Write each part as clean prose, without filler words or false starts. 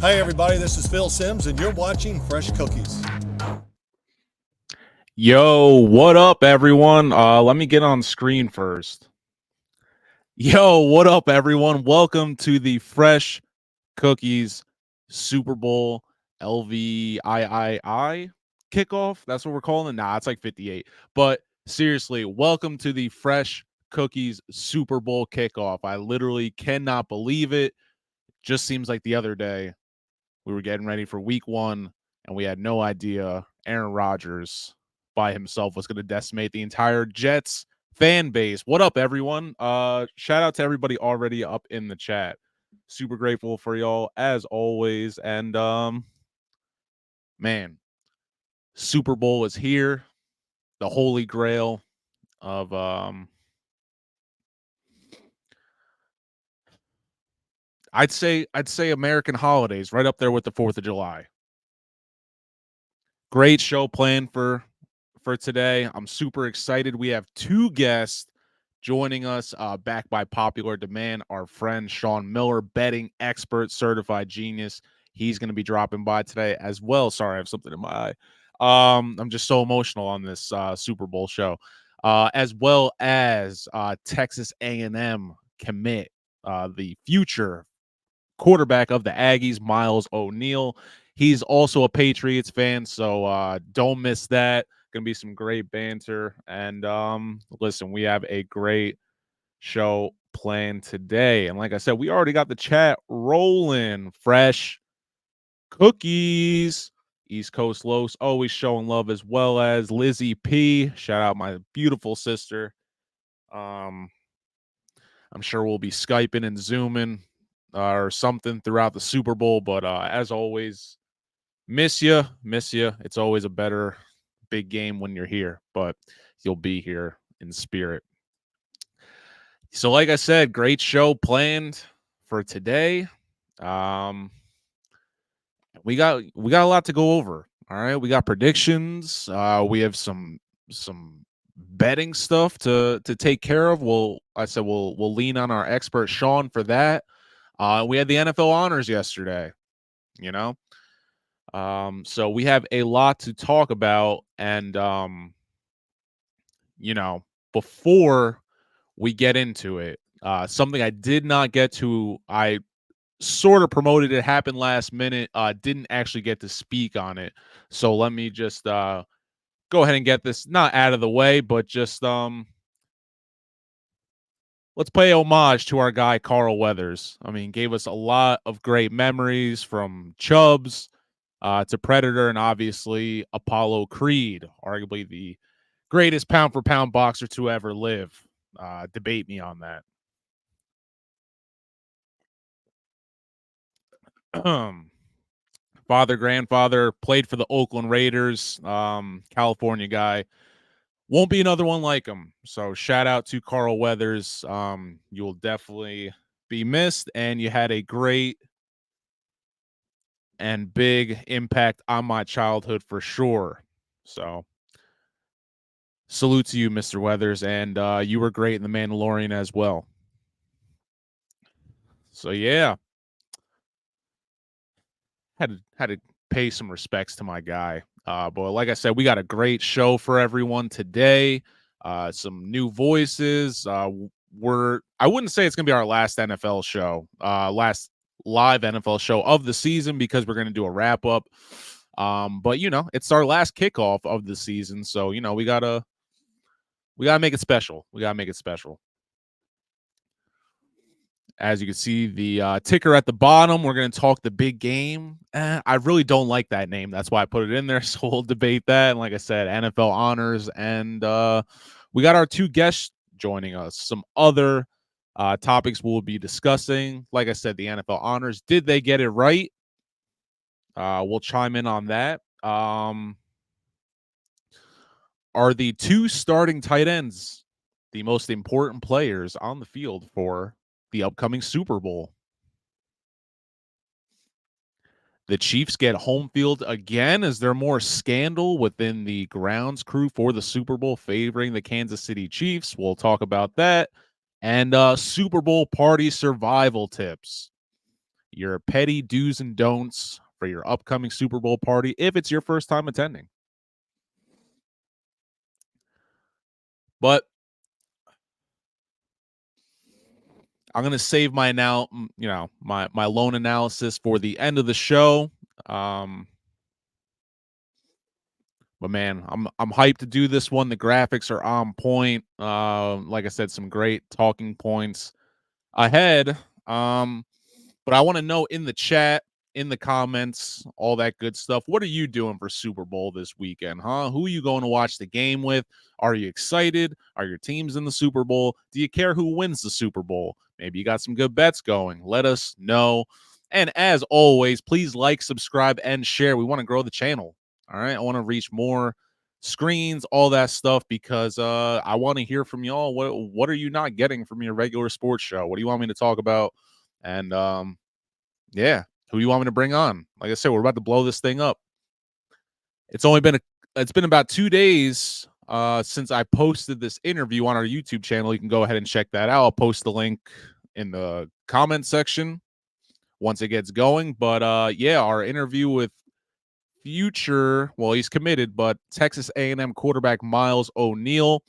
Hi, everybody. This is Phil Sims, and you're watching Fresh Cookies. Yo, what up, everyone? Let me get on screen first. Yo, what up, everyone? Welcome to the Fresh Cookies Super Bowl LVIII kickoff. That's what we're calling it. Nah, it's like 58. But seriously, welcome to the Fresh Cookies Super Bowl kickoff. I literally cannot believe it. Just seems like the other day we were getting ready for week one, and we had no idea Aaron Rodgers by himself was going to decimate the entire Jets fan base. What up, everyone? Shout out to everybody already up in the chat. Super grateful for y'all as always. And man, Super Bowl is here. The holy grail of I'd say American holidays, right up there with the 4th of July. Great show planned for today. I'm super excited. We have two guests joining us, back by popular demand. Our friend Sean Miller, betting expert, certified genius. He's going to be dropping by today as well. Sorry, I have something in my eye. I'm just so emotional on this Super Bowl show, as well as Texas A&M commit, the future quarterback of the Aggies, Miles O'Neill. He's also a Patriots fan, so don't miss that. Gonna be some great banter. And listen, we have a great show planned today. And like I said, we already got the chat rolling. Fresh Cookies, East Coast Los, always showing love, as well as Lizzie P. Shout out my beautiful sister. I'm sure we'll be Skyping and Zooming or something throughout the Super Bowl. But as always, miss you. It's always a better big game when you're here, but you'll be here in spirit. So, like I said, great show planned for today. We got a lot to go over. All right, we got predictions. We have some betting stuff to take care of. We'll lean on our expert Sean for that. We had the NFL honors yesterday, you know. So we have a lot to talk about, and before we get into it, something I did not get to, I sort of promoted it, happened last minute, didn't actually get to speak on it. So let me just go ahead and get this not out of the way, but just let's pay homage to our guy Carl Weathers. I mean, gave us a lot of great memories, from Chubbs to Predator, and obviously Apollo Creed, arguably the greatest pound for pound boxer to ever live. Debate me on that. Father, grandfather, played for the Oakland Raiders, California guy. Won't be another one like him. So shout out to Carl Weathers. You'll definitely be missed, and you had a great and big impact on my childhood for sure. So salute to you, Mr. Weathers, and you were great in The Mandalorian as well. So yeah, had to pay some respects to my guy. But like I said, we got a great show for everyone today. Some new voices. I wouldn't say it's gonna be our last NFL show, last live NFL show of the season, because we're gonna do a wrap up. But it's our last kickoff of the season, so we gotta make it special. As you can see, the ticker at the bottom, we're going to talk the big game. I really don't like that name. That's why I put it in there. So we'll debate that. And like I said, NFL honors. And we got our two guests joining us. Some other topics we'll be discussing. Like I said, the NFL honors. Did they get it right? We'll chime in on that. Are the two starting tight ends the most important players on the field for the upcoming Super Bowl? The Chiefs get home field again. Is there more scandal within the grounds crew for the Super Bowl favoring the Kansas City Chiefs? We'll talk about that. And Super Bowl party survival tips. your petty do's and don'ts for your upcoming Super Bowl party if it's your first time attending. But I'm gonna save my my loan analysis for the end of the show. But man, I'm hyped to do this one. The graphics are on point. Like I said, some great talking points ahead. But I want to know in the chat, in the comments, all that good stuff. What are you doing for Super Bowl this weekend, huh? Who are you going to watch the game with? Are you excited? Are your teams in the Super Bowl? Do you care who wins the Super Bowl? Maybe you got some good bets going. Let us know. And as always, please like, subscribe, and share. We want to grow the channel. All right. I want to reach more screens, all that stuff, because I want to hear from y'all. What are you not getting from your regular sports show? What do you want me to talk about? And yeah, who do you want me to bring on? Like I said, we're about to blow this thing up. It's been about 2 days since I posted this interview on our YouTube channel. You can go ahead and check that out. I'll post the link in the comment section once it gets going. But yeah, our interview with he's committed, but Texas A&M quarterback Miles O'Neill.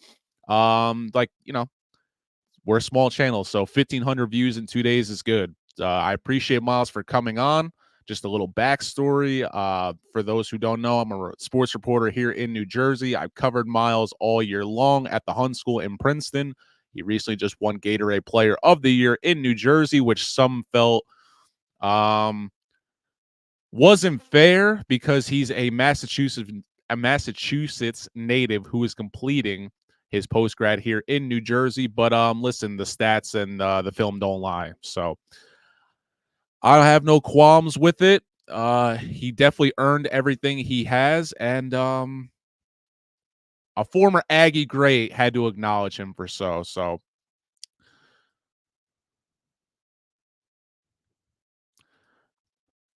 We're a small channel, so 1,500 views in 2 days is good. I appreciate Miles for coming on. Just a little backstory. For those who don't know, I'm a sports reporter here in New Jersey. I've covered Miles all year long at the Hun School in Princeton. He recently just won Gatorade Player of the Year in New Jersey, which some felt wasn't fair because he's a Massachusetts native who is completing his post-grad here in New Jersey. But listen, the stats and the film don't lie. So I have no qualms with it. He definitely earned everything he has. And a former Aggie great had to acknowledge him for so.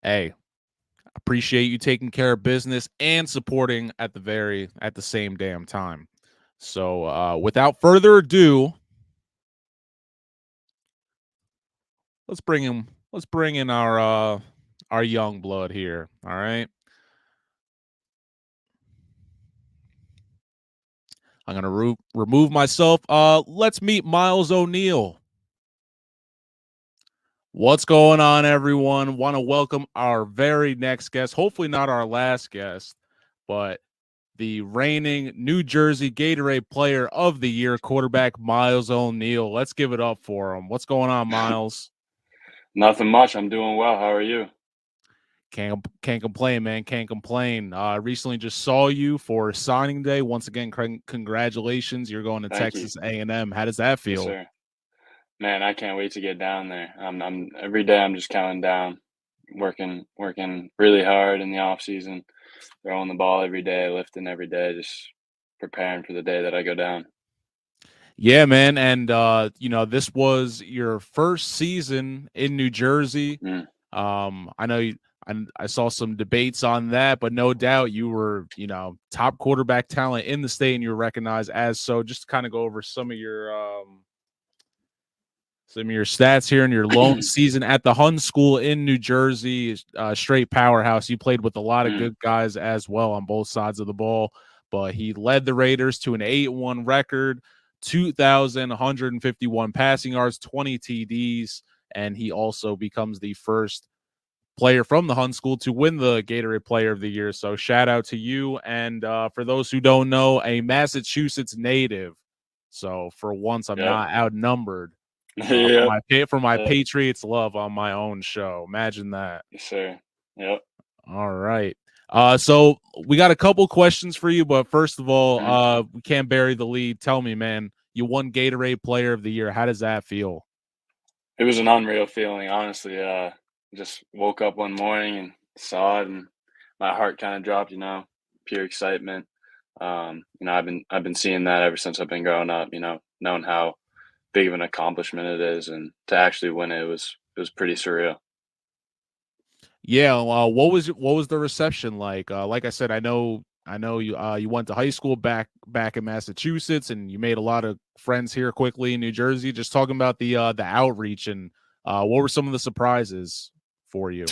Hey, appreciate you taking care of business and supporting at the same damn time. So without further ado, let's bring in our young blood here. All right. I'm gonna remove myself. Let's meet Miles O'Neill. What's going on, everyone? Want to welcome our very next guest. Hopefully not our last guest, but the reigning New Jersey Gatorade Player of the Year, quarterback Miles O'Neill. Let's give it up for him. What's going on, Miles? Nothing much. I'm doing well. How are you? Can't complain, man. Can't complain. Recently just saw you for signing day. Once again, congratulations. You're going to Texas A&M. How does that feel? Yes, sir. Man, I can't wait to get down there. I'm every day I'm just counting down, working really hard in the off season, throwing the ball every day, lifting every day, just preparing for the day that I go down. Yeah, man. And this was your first season in New Jersey. I know I saw some debates on that, but no doubt you were, top quarterback talent in the state and you're recognized as so. Just to kind of go over some of your stats here in your lone season at the Hun School in New Jersey, straight powerhouse. You played with a lot of good guys as well on both sides of the ball, but he led the Raiders to an 8-1 record, 2,151 passing yards, 20 TDs, and he also becomes the first player from the Hun School to win the Gatorade Player of the Year. So shout out to you. And for those who don't know, a Massachusetts native. So for once, I'm not outnumbered. For my Patriots love on my own show. Imagine that. Yes, sir. Yep. All right. So we got a couple questions for you, but first of all, we can't bury the lead. Tell me, man, you won Gatorade Player of the Year. How does that feel? It was an unreal feeling, honestly. Just woke up one morning and saw it, and my heart kind of dropped. Pure excitement. I've been seeing that ever since I've been growing up. Knowing how big of an accomplishment it is, and to actually win it was pretty surreal. Yeah, what was the reception like? Like I said, I know you went to high school back in Massachusetts, and you made a lot of friends here quickly in New Jersey. Just talking about the outreach and what were some of the surprises? for you?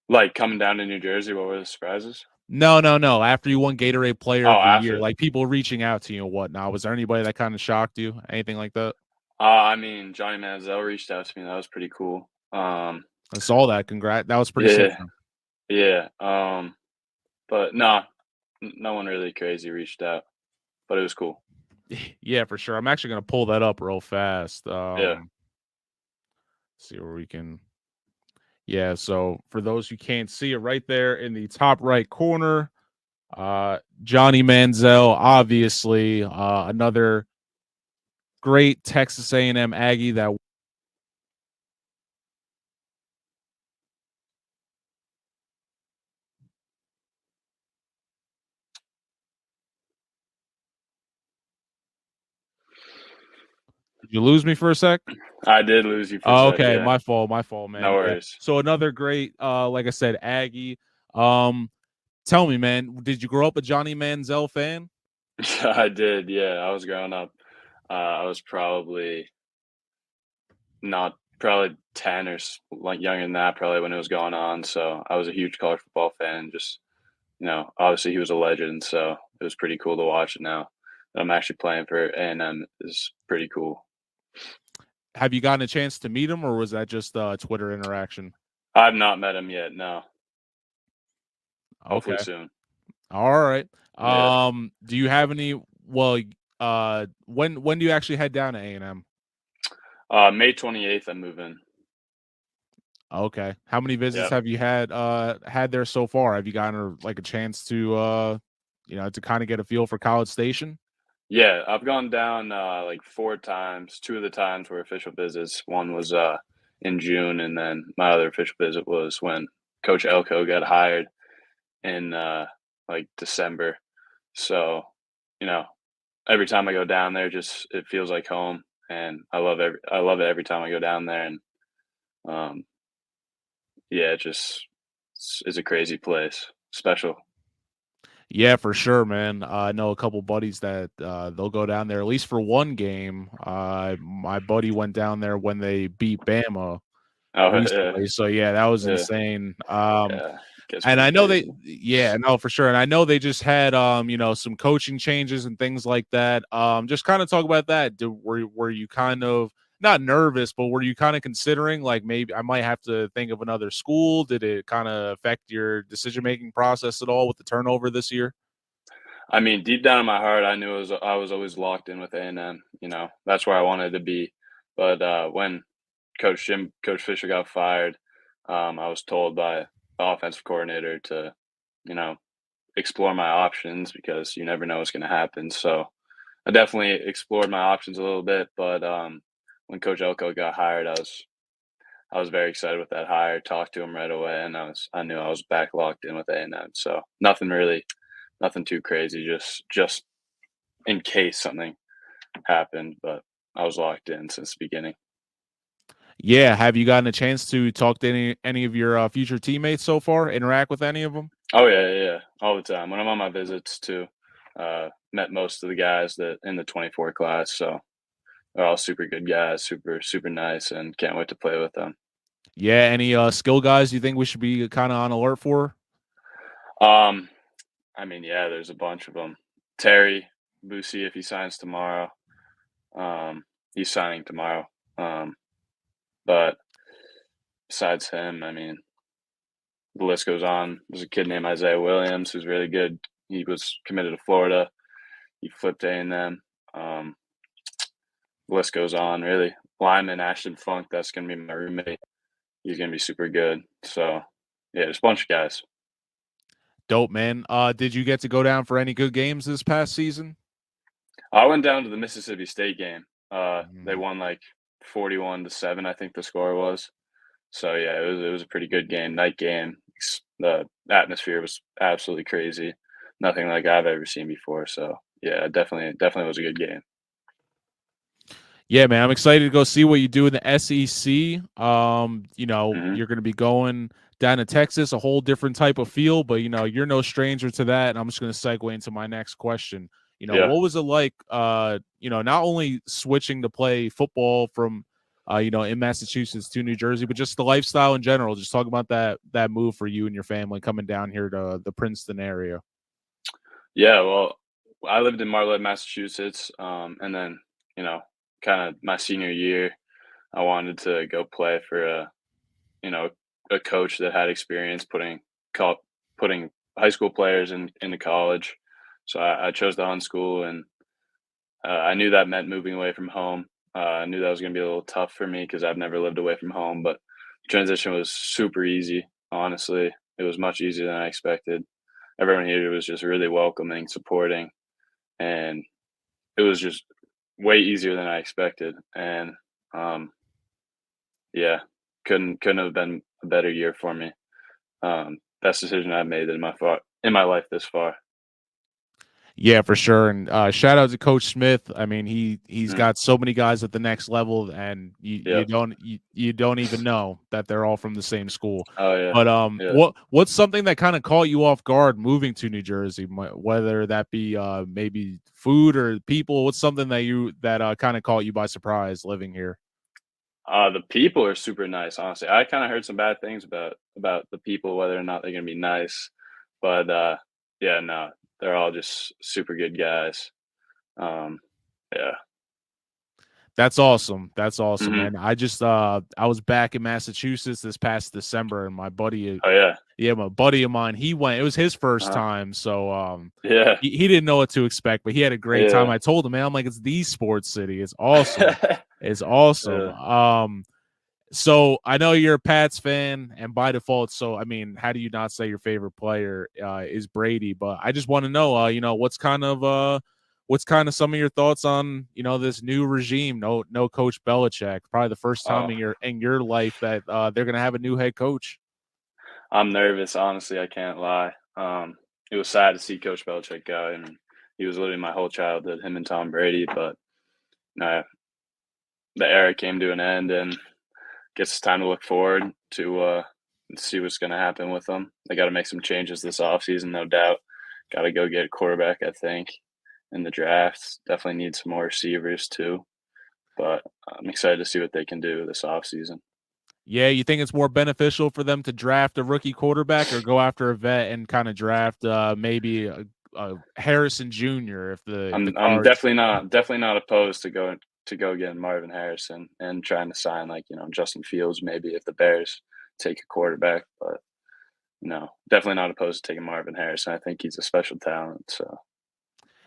Like coming down to New Jersey, what were the surprises? No. After you won Gatorade Player Oh, of the after. Year, like people reaching out to you and whatnot. Was there anybody that kind of shocked you? Anything like that? I mean, Johnny Manziel reached out to me. That was pretty cool. I saw that. Congrats. That was pretty sick. Yeah, yeah. But no one really crazy reached out, but it was cool. Yeah, for sure. I'm actually gonna pull that up real fast. Yeah. See where we can. Yeah, so for those who can't see it, right there in the top right corner, Johnny Manziel, obviously another great Texas A&M Aggie that. Did you lose me for a sec? I did lose you for a Oh, sec, okay, yeah. my fault, man. No Yeah. worries. So another great, like I said, Aggie. Tell me, man, did you grow up a Johnny Manziel fan? I did, yeah. I was growing up. I was probably 10 or like younger than that, probably when it was going on. So I was a huge college football fan. Just obviously he was a legend, so it was pretty cool to watch it now. I'm actually playing for A&M is pretty cool. Have you gotten a chance to meet him, or was that just Twitter interaction? I've not met him yet. No. Hopefully Okay. soon. All right. Yeah. Do you have any? Well, when do you actually head down to A&M? May 28th, I'm moving. Okay. How many visits Yep. have you had there so far? Have you gotten like a chance to to kind of get a feel for College Station? Yeah, I've gone down like 4 times. 2 of the times were official visits. One was in June, and then my other official visit was when Coach Elko got hired in like December. So, you know, every time I go down there, just it feels like home, and I love it every time I go down there, and um, yeah, it's a crazy place, special. Yeah, for sure, man. I know a couple buddies that they'll go down there at least for one game. My buddy went down there when they beat Bama Oh yeah, recently. So yeah, that was yeah, insane. yeah. Gets And pretty I know crazy. yeah, no, for sure. And I know they just had some coaching changes and things like that. Just kind of talk about that. Were you kind of not nervous, but were you kind of considering like maybe I might have to think of another school? Did it kind of affect your decision making process at all with the turnover this year? I mean, deep down in my heart, I knew I was always locked in with A&M. That's where I wanted to be. But when Coach Fisher got fired, I was told by the offensive coordinator to, you know, explore my options because you never know what's going to happen. So I definitely explored my options a little bit. But when Coach Elko got hired, I was very excited with that hire. Talked to him right away, and I knew I was back locked in with A&M. So nothing too crazy. Just in case something happened, but I was locked in since the beginning. Yeah, have you gotten a chance to talk to any of your future teammates so far? Interact with any of them? Oh yeah, all the time. When I'm on my visits too, met most of the guys that in the 24 class. So they're all super good guys, super nice, and can't wait to play with them. Yeah, any skill guys you think we should be kind of on alert for? Um, I mean, yeah, there's a bunch of them. Terry Boosie, if he signs tomorrow, he's signing tomorrow. But besides him, I mean, the list goes on. There's a kid named Isaiah Williams who's really good. He was committed to Florida. He flipped A&M. The list goes on, really. Lyman, Ashton Funk, that's going to be my roommate. He's going to be super good. So, yeah, there's a bunch of guys. Dope, man. Did you get to go down for any good games this past season? I went down to the Mississippi State game. They Mhm. won like 41-7, I think the score was. So yeah, it was a pretty good game, night game. The atmosphere was absolutely crazy, nothing like I've ever seen before. So yeah, definitely was a good game. Yeah, man, I'm excited to go see what you do in the SEC. Hmm. You're going to be going down to Texas, a whole different type of feel, but you're no stranger to that. And I'm just going to segue into my next question. Yeah. What was it like, not only switching to play football from in Massachusetts to New Jersey, but just the lifestyle in general. Just talk about that move for you and your family coming down here to the Princeton area. Yeah, well, I lived in Marlette, Massachusetts, and then kind of my senior year, I wanted to go play for a coach that had experience putting high school players into college. So I chose the Hun school, and I knew that meant moving away from home. I knew that was going to be a little tough for me because I've never lived away from home, but the transition was super easy. Honestly, it was much easier than I expected. Everyone here was just really welcoming, supporting, and it was just way easier than I expected. And yeah, couldn't have been a better year for me. Best decision I've made in my life this far. Yeah, for sure. And shout out to Coach Smith. I mean, he's Mm. got so many guys at the next level, and you Yep. you don't even know that they're all from the same school. Oh yeah. But Yeah. what's something that kind of caught you off guard moving to New Jersey? Whether that be maybe food or people, what's something that kind of caught you by surprise living here? The people are super nice, honestly. I kind of heard some bad things about the people, whether or not they're gonna be nice, but yeah, no, they're all just super good guys. Um, yeah. That's awesome. That's awesome, Mhm. man. I was back in Massachusetts this past December, and my buddy, Oh yeah. my buddy of mine, he went. It was his first Uh-huh. time, so Yeah. he didn't know what to expect, but he had a great time. Yeah. I told him, man, I'm like, it's the sports city. It's awesome. It's awesome. Yeah. So I know you're a Pats fan, and by default, so I mean, how do you not say your favorite player is Brady? But I just want to know, what's kind of some of your thoughts on this new regime? No Coach Belichick. Probably the first time Oh, in your life that they're gonna have a new head coach. I'm nervous, honestly, I can't lie. It was sad to see Coach Belichick go, and he was literally my whole childhood, him and Tom Brady, but no, the era came to an end, and guess it's time to look forward to see what's going to happen with them. They got to make some changes this offseason, no doubt. Got to go get a quarterback, I think, in the drafts. Definitely need some more receivers too. But I'm excited to see what they can do this offseason. Yeah, you think it's more beneficial for them to draft a rookie quarterback or go after a vet and kind of draft maybe a Harrison Jr. if the I'm cards. definitely not opposed to go getting Marvin Harrison and trying to sign Justin Fields maybe if the Bears take a quarterback, but no, definitely not opposed to taking Marvin Harrison. I think he's a special talent. So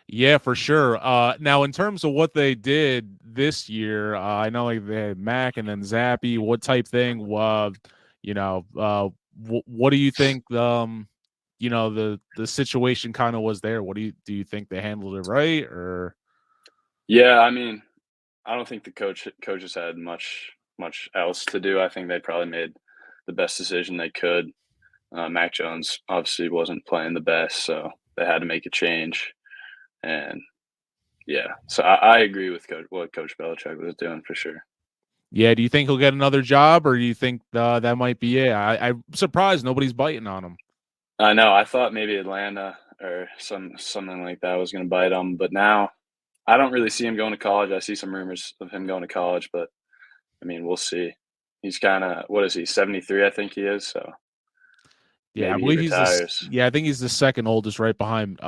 Yeah, for sure. Now, in terms of what they did this year, I know like they had Mac and then Zappy. What type thing? What do you think? The situation kind of was there. What do you think they handled it right or? yeah, I mean, I don't think the coaches had much else to do. I think they probably made the best decision they could. Mac Jones obviously wasn't playing the best, so they had to make a change. And yeah, so I agree with what Coach Belichick was doing for sure. Yeah, do you think he'll get another job, or do you think that might be it? I'm surprised nobody's biting on him. I know. I thought maybe Atlanta or something like that was going to bite him, but now I don't really see him going to college. I see some rumors of him going to college, but I mean, we'll see. He's kind of what is he? 73, I think he is. So Yeah, I maybe he believe retires. I think he's the second oldest, right behind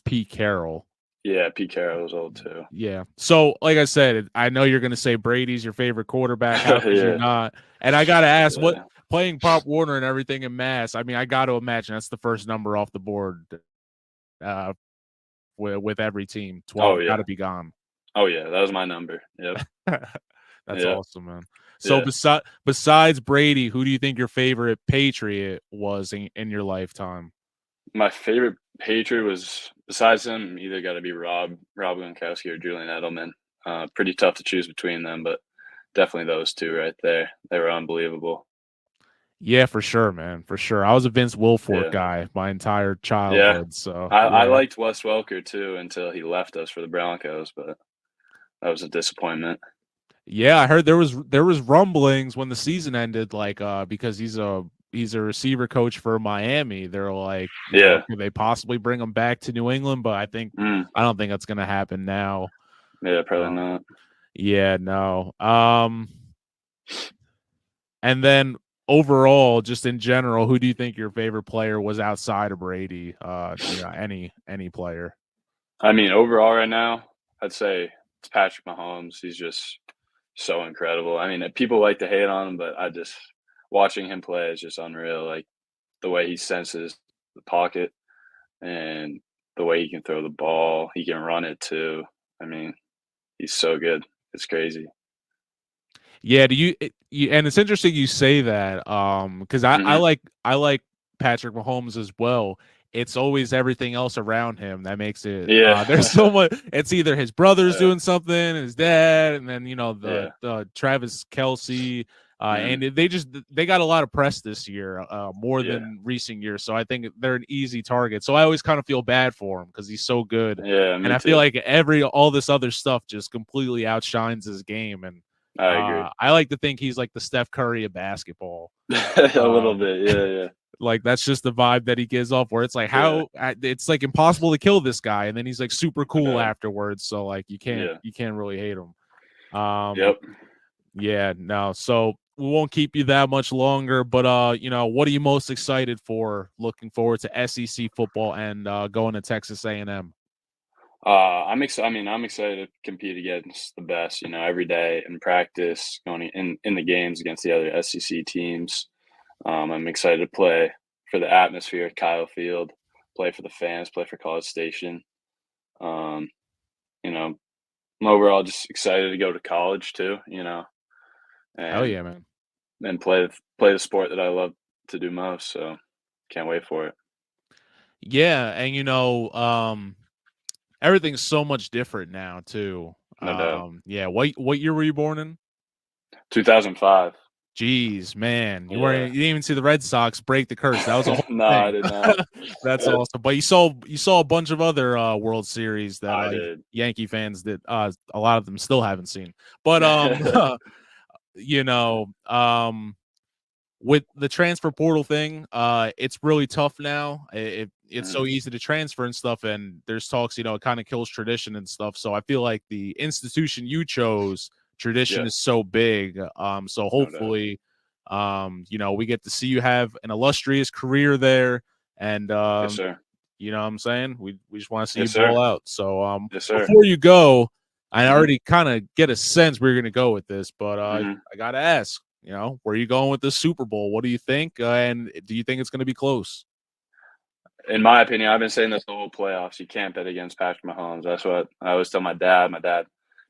Pete Carroll. Yeah, Pete Carroll was old too. Yeah. So, like I said, I know you're going to say Brady's your favorite quarterback. How could you Yeah, not? And I got to ask, what yeah, playing Pop Warner and everything in Mass? I mean, I got to imagine that's the first number off the board uh, with every team. oh 12 got yeah, to be gone. oh yeah. That was my number. Yep, That's yeah, awesome, man. So yeah. besides Brady, who do you think your favorite Patriot was in your lifetime? My favorite Patriot was besides him either got to be Rob Gronkowski or Julian Edelman. Pretty tough to choose between them, but definitely those two right there. They were unbelievable. Yeah, for sure, man. For sure. I was a Vince Wilfork Yeah, guy my entire yeah. childhood. So I yeah. liked Wes Welker too until he left us for the Broncos, but that was a disappointment. Yeah, I heard there was rumblings when the season ended, like because he's a receiver coach for Miami. They're like, Yeah. could they possibly bring him back to New England? But Mm. I don't think that's gonna happen now. Yeah, probably Uh, not. yeah, no. And then overall, just in general, who do you think your favorite player was outside of Brady? Any player. I mean, overall right now, I'd say it's Patrick Mahomes. He's just so incredible. I mean, people like to hate on him, but watching him play is just unreal. Like the way he senses the pocket and the way he can throw the ball, he can run it too. I mean, he's so good. It's crazy. Yeah, and it's interesting you say that, because Mhm. I like Patrick Mahomes as well. It's always everything else around him that makes it. There's Yeah. so much. It's either his brother's Yeah. doing something, his dad, and then Yeah. the Travis Kelsey. Mhm. And they got a lot of press this year, more Yeah. than recent years. So I think they're an easy target. So I always kind of feel bad for him because he's so good, Yeah, and me I feel too. like all this other stuff just completely outshines his game. And I agree. I like to think he's like the Steph Curry of basketball. A little Um, bit. Yeah, yeah. like that's just the vibe that he gives off. Where it's like Yeah. it's like impossible to kill this guy, and then he's like super I cool know. afterwards. So like Yeah. you can't really hate him. Um, Yep. yeah, no. So we won't keep you that much longer. But what are you most excited for? Looking forward to SEC football and going to Texas A&M. I'm excited. I mean, I'm excited to compete against the best. Every day in practice, going in the games against the other SEC teams. I'm excited to play for the atmosphere at Kyle Field, play for the fans, play for College Station. Um, you know, I'm overall just excited to go to college too. Hell And yeah, man. play the sport that I love to do most. So can't wait for it. Yeah, and everything's so much different now too. No doubt. Yeah. What year were you born in? 2005. Jeez, man, Yeah. you didn't even see the Red Sox break the curse. That was a whole No, I thing. did not. That's Yep, awesome. But you saw a bunch of other World Series that I did. Yankee fans did. A lot of them still haven't seen. But you know, with the transfer portal thing, it's really tough now. It's Mhm. so easy to transfer and stuff, and there's talks, it kind of kills tradition and stuff. So I feel like the institution you chose, tradition Yeah, is so big. So no doubt. hopefully, we get to see you have an illustrious career there, and Yes, sir. you know what I'm saying? We just want to see you Yes, sir. ball out. So Yes, sir. before you go, I Mhm. already kind of get a sense where you're gonna go with this, but Mhm. I gotta ask, where are you going with this Super Bowl? What do you think? And do you think it's gonna be close? In my opinion, I've been saying this the whole playoffs. You can't bet against Patrick Mahomes. That's what I always tell my dad. My dad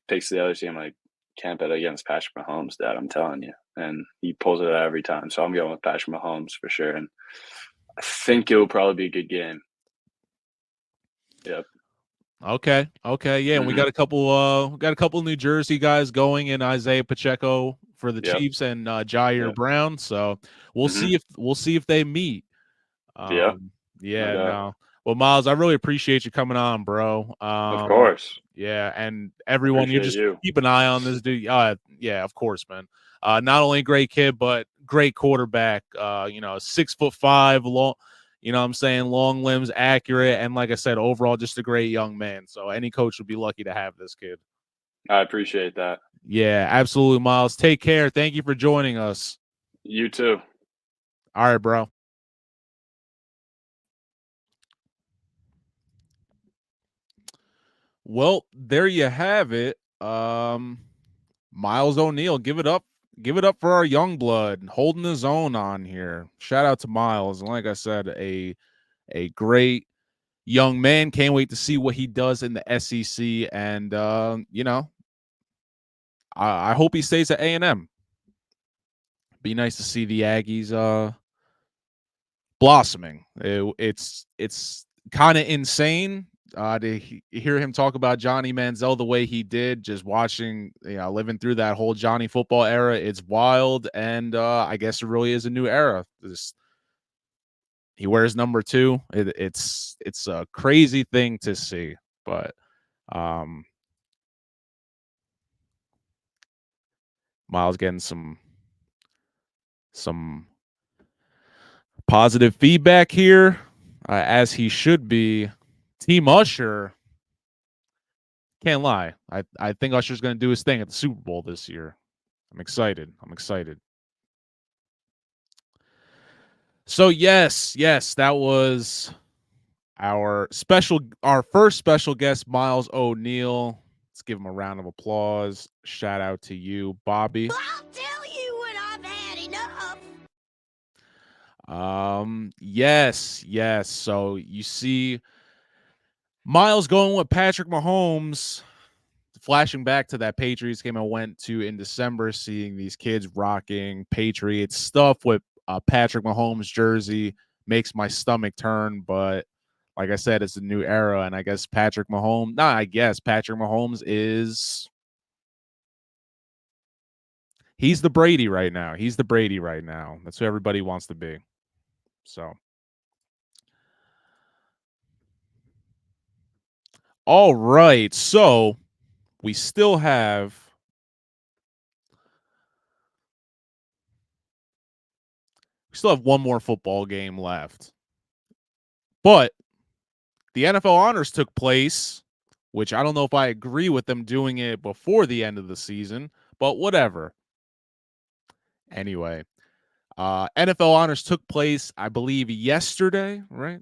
picks the other team. I'm like, can't bet against Patrick Mahomes, Dad. I'm telling you, and he pulls it out every time. So I'm going with Patrick Mahomes for sure, and I think it will probably be a good game. Yep. Okay, okay, yeah, and Mhm. we got a couple New Jersey guys going in Isaiah Pacheco for the Yep. Chiefs and Jair Yep. Brown. So Mhm. we'll see if they meet. Yep. Um, No yeah, doubt. no. Well, Miles, I really appreciate you coming on, bro. Of course. Yeah, and I everyone, you appreciate just you. keep an eye on this dude. Yeah, of course, man. Not only a great kid, but great quarterback. 6'5", long. You know what I'm saying? Long limbs, accurate, and like I said, overall, just a great young man. So any coach would be lucky to have this kid. I appreciate that. Yeah, absolutely, Miles. Take care. Thank you for joining us. You too. All right, bro. Well, there you have it. Miles O'Neill, give it up for our young blood, holding his own on here. Shout out to Miles, and like I said, a great young man. Can't wait to see what he does in the SEC, and I hope he stays at A&M. Be nice to see the Aggies blossoming. It's kind of insane to hear him talk about Johnny Manziel the way he did. Just watching, living through that whole Johnny football era, it's wild, and I guess it really is a new era. He wears number 2. It's a crazy thing to see, but um, Miles getting some positive feedback here, as he should be. Team Usher, can't lie. I think Usher's going to do his thing at the Super Bowl this year. I'm excited. So yes, that was our first special guest, Miles O'Neill. Let's give him a round of applause. Shout out to you, Bobby. I'll tell you when I've had enough. Yes. So you see Miles going with Patrick Mahomes, flashing back to that Patriots game I went to in December, seeing these kids rocking Patriots stuff with Patrick Mahomes jersey makes my stomach turn. But like I said, it's a new era, and I guess Patrick Mahomes is he's the Brady right now. That's who everybody wants to be. So, all right. So we still have one more football game left. But the NFL honors took place, which I don't know if I agree with them doing it before the end of the season, but whatever. Anyway, NFL honors took place, I believe, yesterday, right?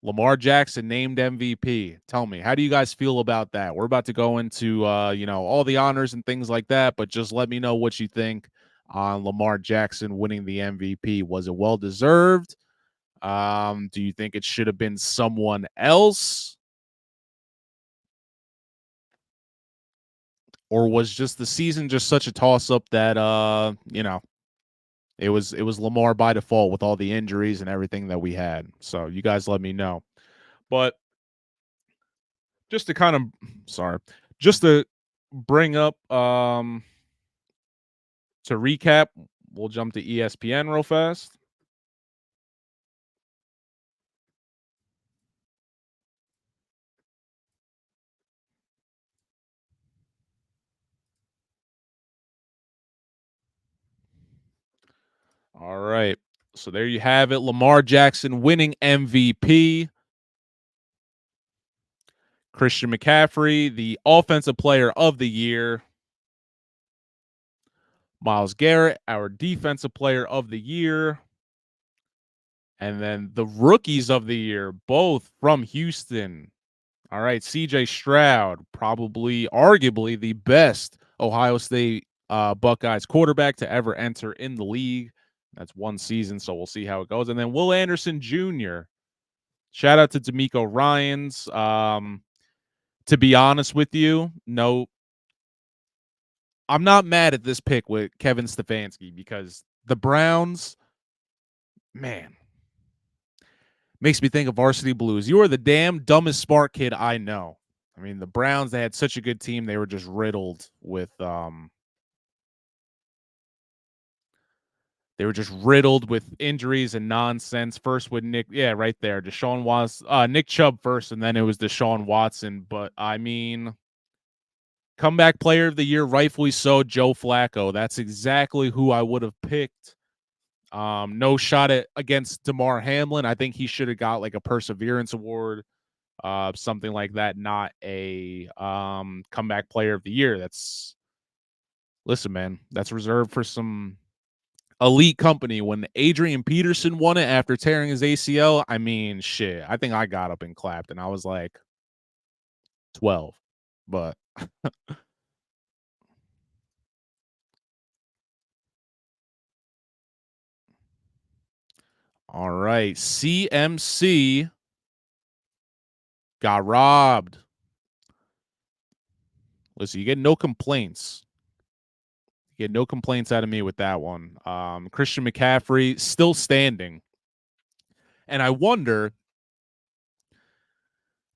Lamar Jackson named MVP. Tell me, how do you guys feel about that? We're about to go into all the honors and things like that, but just let me know what you think on Lamar Jackson winning the MVP. Was it well deserved? Do you think it should have been someone else? Or was just the season just such a toss up that it was Lamar by default with all the injuries and everything that we had. So you guys let me know. But just to bring up to recap, we'll jump to ESPN real fast. All right. So there you have it. Lamar Jackson winning MVP. Christian McCaffrey, the offensive player of the year. Myles Garrett, our defensive player of the year. And then the rookies of the year, both from Houston. All right, CJ Stroud, arguably the best Ohio State Buckeyes quarterback to ever enter in the league. That's one season, so we'll see how it goes. And then Will Anderson Jr. Shout out to D'Amico Ryans. To be honest with you, no, I'm not mad at this pick with Kevin Stefanski because the Browns, man, makes me think of Varsity Blues. You are the damn dumbest smart kid I know. I mean, the Browns, they had such a good team. They were just riddled with injuries and nonsense. First with Nick, yeah, right there. Deshaun Watson, Nick Chubb first, and then it was Deshaun Watson. But I mean, comeback player of the year, rightfully so, Joe Flacco. That's exactly who I would have picked. No shot against DeMar Hamlin. I think he should have got like a perseverance award, something like that, not a comeback player of the year. Listen, man, that's reserved for some elite company. When Adrian Peterson won it after tearing his ACL, I mean, shit. I think I got up and clapped, and I was like 12. But all right, CMC got robbed. Listen, you get no complaints. You get no complaints out of me with that one. Christian McCaffrey still standing. And I wonder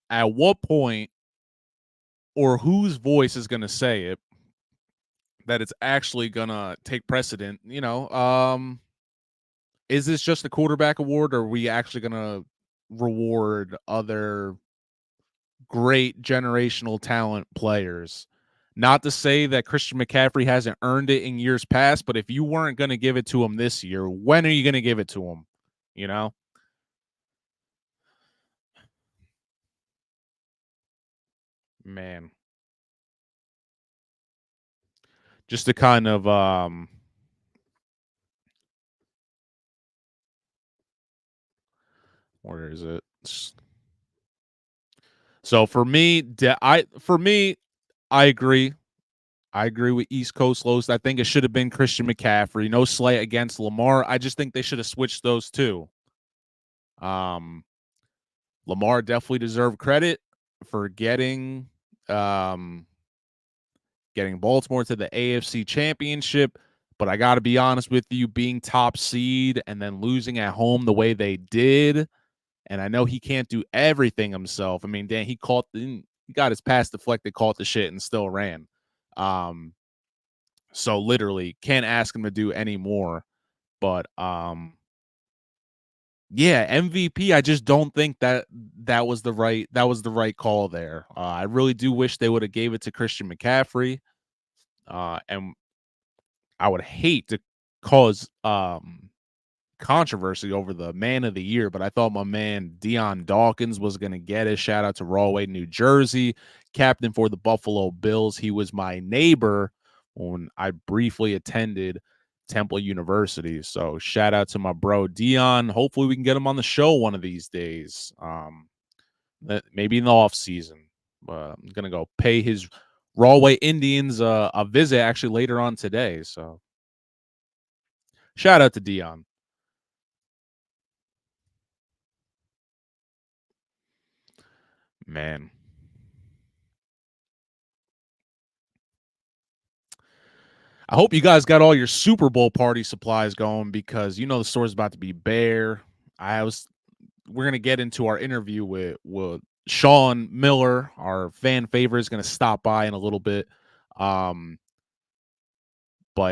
at what point or whose voice is going to say it that it's actually going to take precedent. Is this just a quarterback award, or are we actually going to reward other great generational talent players? Not to say that Christian McCaffrey hasn't earned it in years past, but if you weren't going to give it to him this year, when are you going to give it to him? Man. just to kind of where is it? So for me, I agree. I agree with East Coast Los. I think it should have been Christian McCaffrey. No slight against Lamar. I just think they should have switched those two. Lamar definitely deserved credit for getting Baltimore to the AFC Championship. But I got to be honest with you, being top seed and then losing at home the way they did. And I know he can't do everything himself. I mean, Dan, he got his pass deflected, caught the shit, and still ran. So literally can't ask him to do any more. But yeah, MVP. I just don't think that was the right call there. I really do wish they would have gave it to Christian McCaffrey. And I would hate to cause controversy over the man of the year, but I thought my man Deion Dawkins was going to get it. Shout out to Rahway, New Jersey, captain for the Buffalo Bills. He was my neighbor when I briefly attended Temple University. So shout out to my bro Deion. Hopefully we can get him on the show one of these days. Maybe in the off season. I'm going to go pay his Rahway Indians a visit actually later on today. So shout out to Deion. Man. I hope you guys got all your Super Bowl party supplies going because the store's about to be bare. We're gonna get into our interview with Sean Miller, our fan favorite, is gonna stop by in a little bit. But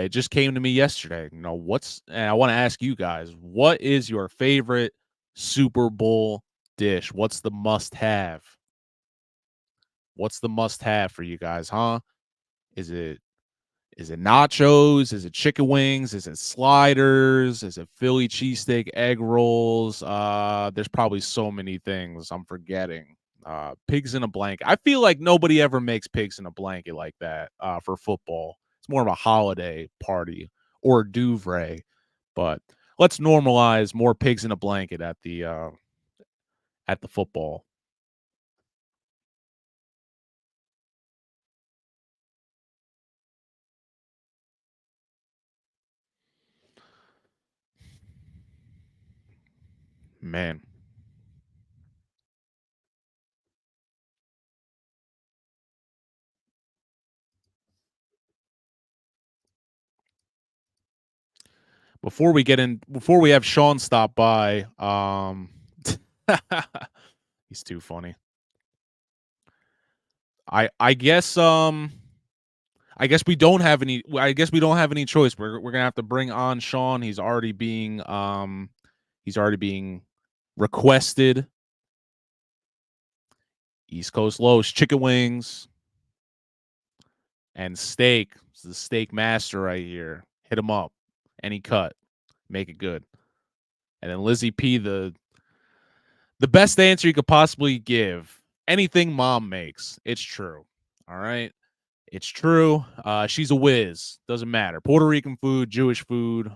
it just came to me yesterday. And I want to ask you guys, what is your favorite Super Bowl dish? What's the must-have? What's the must-have for you guys, huh? Is it nachos? Is it chicken wings? Is it sliders? Is it Philly cheesesteak egg rolls? There's probably so many things I'm forgetting. Pigs in a blanket. I feel like nobody ever makes pigs in a blanket like that for football. It's more of a holiday party or Douvre. But let's normalize more pigs in a blanket at the football. Man. Before we have Sean stop by, he's too funny. I guess we don't have any choice. We're gonna have to bring on Sean. He's already being requested. East Coast Lows, chicken wings and steak. It's the steak master right here. Hit him up. Any cut. Make it good. And then Lizzie P, the best answer you could possibly give. Anything mom makes. It's true. All right. It's true. She's a whiz. Doesn't matter. Puerto Rican food, Jewish food,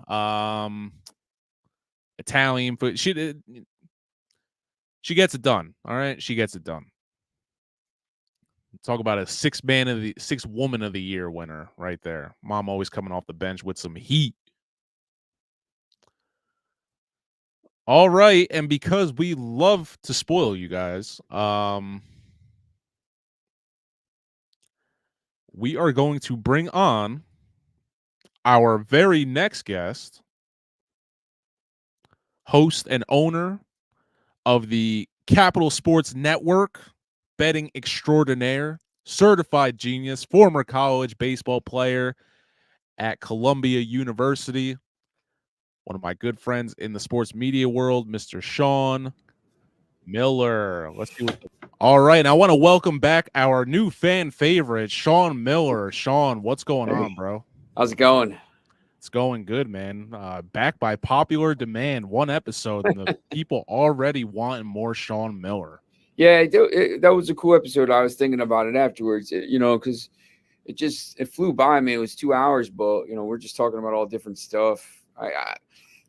Italian food. She gets it done. All right. She gets it done. Talk about a six woman of the year winner right there. Mom always coming off the bench with some heat. All right. And because we love to spoil you guys, we are going to bring on our very next guest, host and owner of the Capital Sports Network, betting extraordinaire, certified genius, former college baseball player at Columbia University, one of my good friends in the sports media world, Mr. Sean Miller. Let's see what. All right, and I want to welcome back our new fan favorite, Sean Miller. Sean, what's going on, bro? How's it going? It's going good, man. Back by popular demand, one episode, and the people already wanting more Sean Miller. Yeah, that was a cool episode. I was thinking about it afterwards, because it flew by. I mean, it was 2 hours, but we're just talking about all different stuff.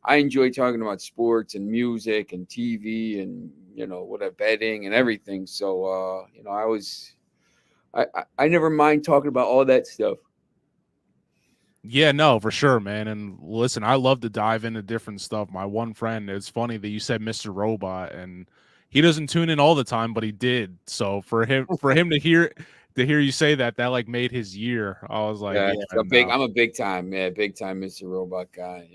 I enjoy talking about sports and music and TV and whatever, betting and everything. So I never mind talking about all that stuff. Yeah, no, for sure, man. And listen, I love to dive into different stuff. My one friend, it's funny that you said Mr. Robot, and he doesn't tune in all the time, but he did. So for him to hear you say that like made his year. I was like, Yeah, yeah, I'm a big time Mr. Robot guy.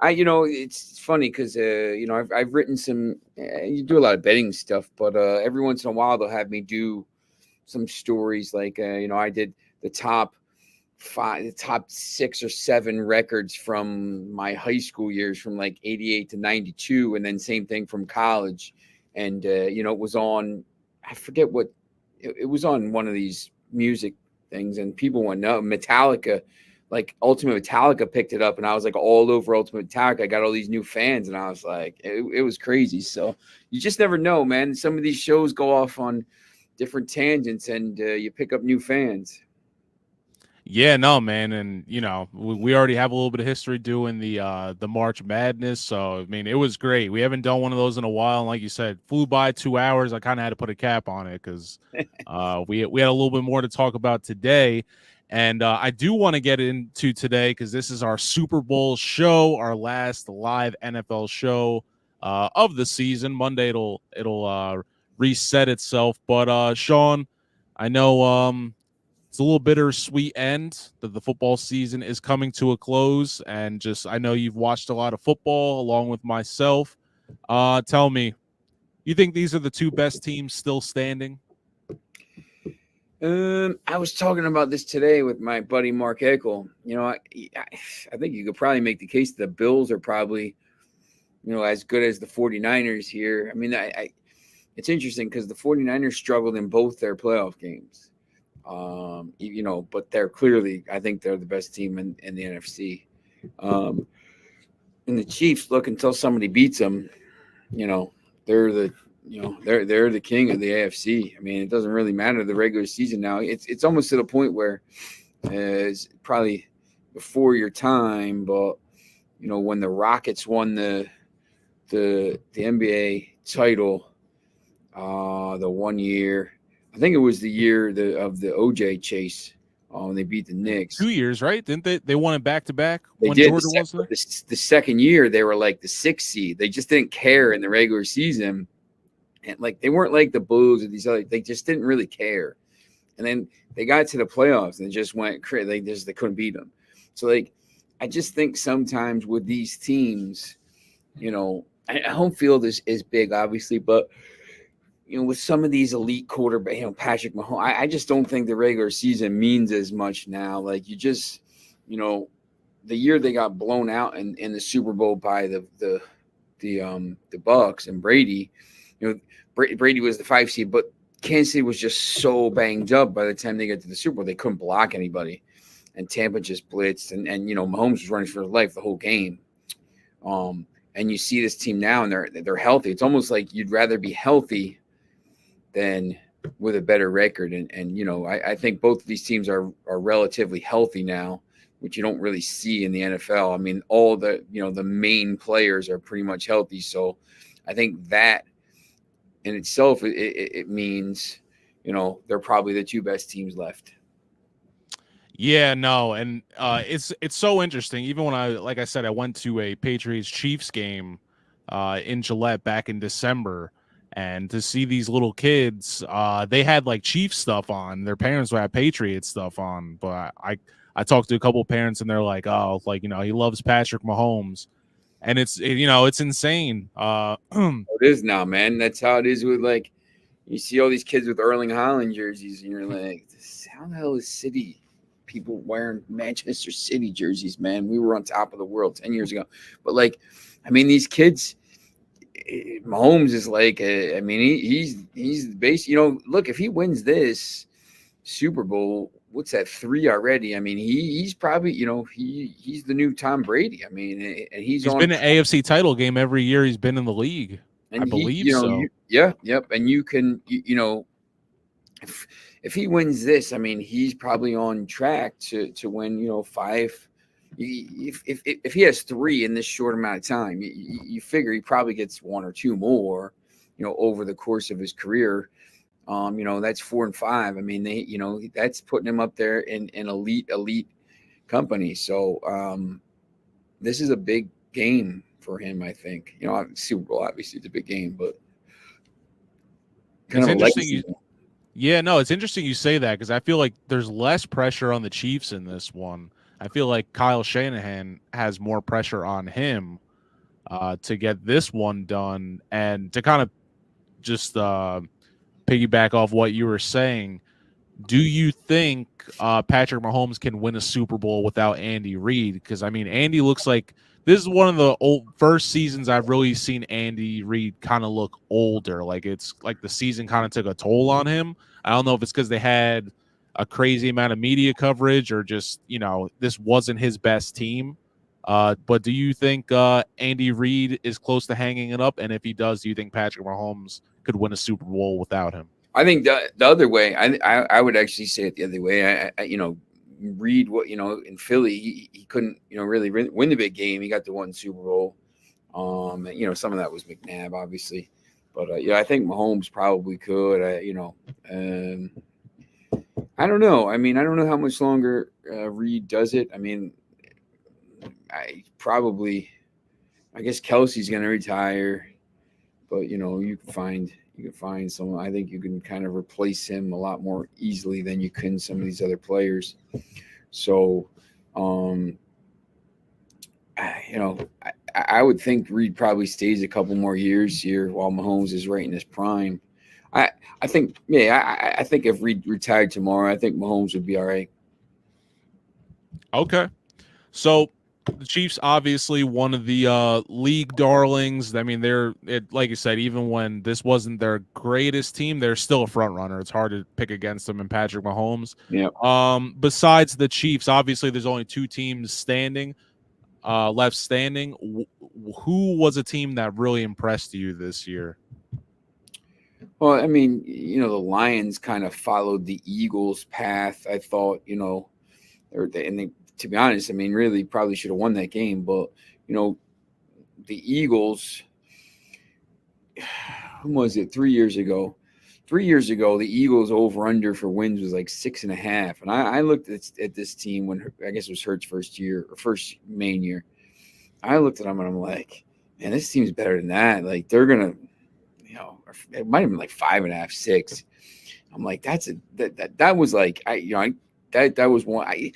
It's funny because I've written some. You do a lot of betting stuff, but every once in a while they'll have me do some stories like I did the top 6 or 7 records from my high school years from like 88 to 92, and then same thing from college. And it was on, I forget what it was on, one of these music things, and people went no Metallica, like Ultimate Metallica picked it up, and I was like all over Ultimate Metallica. I got all these new fans, and I was like, it was crazy. So you just never know, man. Some of these shows go off on different tangents, and you pick up new fans. Yeah, no, man, and we already have a little bit of history doing the March Madness, so I mean it was great. We haven't done one of those in a while, and like you said, flew by 2 hours. I kind of had to put a cap on it because we had a little bit more to talk about today, and I do want to get into today because this is our Super Bowl show, our last live NFL show of the season. Monday it'll reset itself, but Sean, I know it's a little bittersweet end that the football season is coming to a close, and I know you've watched a lot of football along with myself. Tell me, you think these are the 2 best teams still standing? I was talking about this today with my buddy Mark Eckel. I think you could probably make the case that the Bills are probably, as good as the 49ers here. I mean, it's interesting because the 49ers struggled in both their playoff games. But they're clearly, I think they're the best team in the NFC. And the Chiefs, look, until somebody beats them, they're the king of the AFC. I mean, it doesn't really matter the regular season now. It's almost to the point where it's probably before your time, but when the Rockets won the NBA title, the 1 year. I think it was the year of the OJ chase when they beat the Knicks. 2 years, right? Didn't they? They won it back to back. They did. The second year, they were like the 6th seed. They just didn't care in the regular season, and like they weren't like the Bulls or these other. They just didn't really care. And then they got to the playoffs and just went crazy. They couldn't beat them. So like, I just think sometimes with these teams, home field is big, obviously, but. With some of these elite quarterbacks, Patrick Mahomes, I just don't think the regular season means as much now. Like you just, the year they got blown out in the Super Bowl by the Bucks and Brady, Brady was the 5 seed, but Kansas City was just so banged up by the time they got to the Super Bowl, they couldn't block anybody, and Tampa just blitzed, and Mahomes was running for his life the whole game. And you see this team now, and they're healthy. It's almost like you'd rather be healthy than with a better record. And I think both of these teams are relatively healthy now, which you don't really see in the NFL. I mean, all the main players are pretty much healthy. So I think that in itself, it means, they're probably the 2 best teams left. Yeah, no, and it's so interesting. Even when like I said, I went to a Patriots Chiefs game in Gillette back in December, and to see these little kids, they had like Chiefs stuff on. Their parents would have Patriots stuff on, but I talked to a couple of parents, and they're like, oh, like he loves Patrick Mahomes, and it's insane. It is now, man. That's how it is with like you see all these kids with Erling Haaland jerseys, and you're like, how the hell is City people wearing Manchester City jerseys, man? We were on top of the world 10 years ago. But like, I mean, these kids, Mahomes is like, he's base. Look, if he wins this Super Bowl, what's that, 3 already? I mean, he's probably, he's the new Tom Brady. I mean, and he's been an AFC title game every year he's been in the league. And I believe so. Yep. And you can, if he wins this, I mean, he's probably on track to win, 5. If he has 3 in this short amount of time, you figure he probably gets 1 or 2 more, over the course of his career. That's 4 and 5. I mean, that's putting him up there in elite company. So this is a big game for him, I think. Super Bowl obviously it's a big game, but kind of a legacy. Yeah, no, it's interesting you say that because I feel like there's less pressure on the Chiefs in this one. I feel like Kyle Shanahan has more pressure on him to get this one done. And to kind of just piggyback off what you were saying, do you think Patrick Mahomes can win a Super Bowl without Andy Reid? Because, I mean, Andy looks like this is one of the first seasons I've really seen Andy Reid kind of look older. Like, it's like the season kind of took a toll on him. I don't know if it's because they had a crazy amount of media coverage or just, this wasn't his best team. But do you think Andy Reid is close to hanging it up? And if he does, do you think Patrick Mahomes could win a Super Bowl without him? I think the other way, I would actually say it the other way. Reid, in Philly, he couldn't, really win the big game. He got the 1 Super Bowl. Some of that was McNabb, obviously. But, I think Mahomes probably could. I don't know. I mean, I don't know how much longer Reid does it. I mean, I guess Kelsey's going to retire. But, you can find someone. I think you can kind of replace him a lot more easily than you can some of these other players. So, I would think Reid probably stays a couple more years here while Mahomes is right in his prime. I think if Reid retired tomorrow, I think Mahomes would be all right. Okay. So the Chiefs, obviously one of the league darlings. I mean, like you said, even when this wasn't their greatest team, they're still a front runner. It's hard to pick against them and Patrick Mahomes. Yeah. Besides the Chiefs, obviously there's only 2 teams left standing. Who was a team that really impressed you this year? Well, I mean, the Lions kind of followed the Eagles' path. I thought, to be honest, I mean, really probably should have won that game. But, the Eagles, when was it? 3 years ago. 3 years ago, the Eagles over-under for wins was like 6.5. And I looked at this team when, I guess it was Hurt's first main year. I looked at them and I'm like, man, this team's better than that. Like, they're going to, it might have been like 5.5, 6. I'm like, that was like, that was one.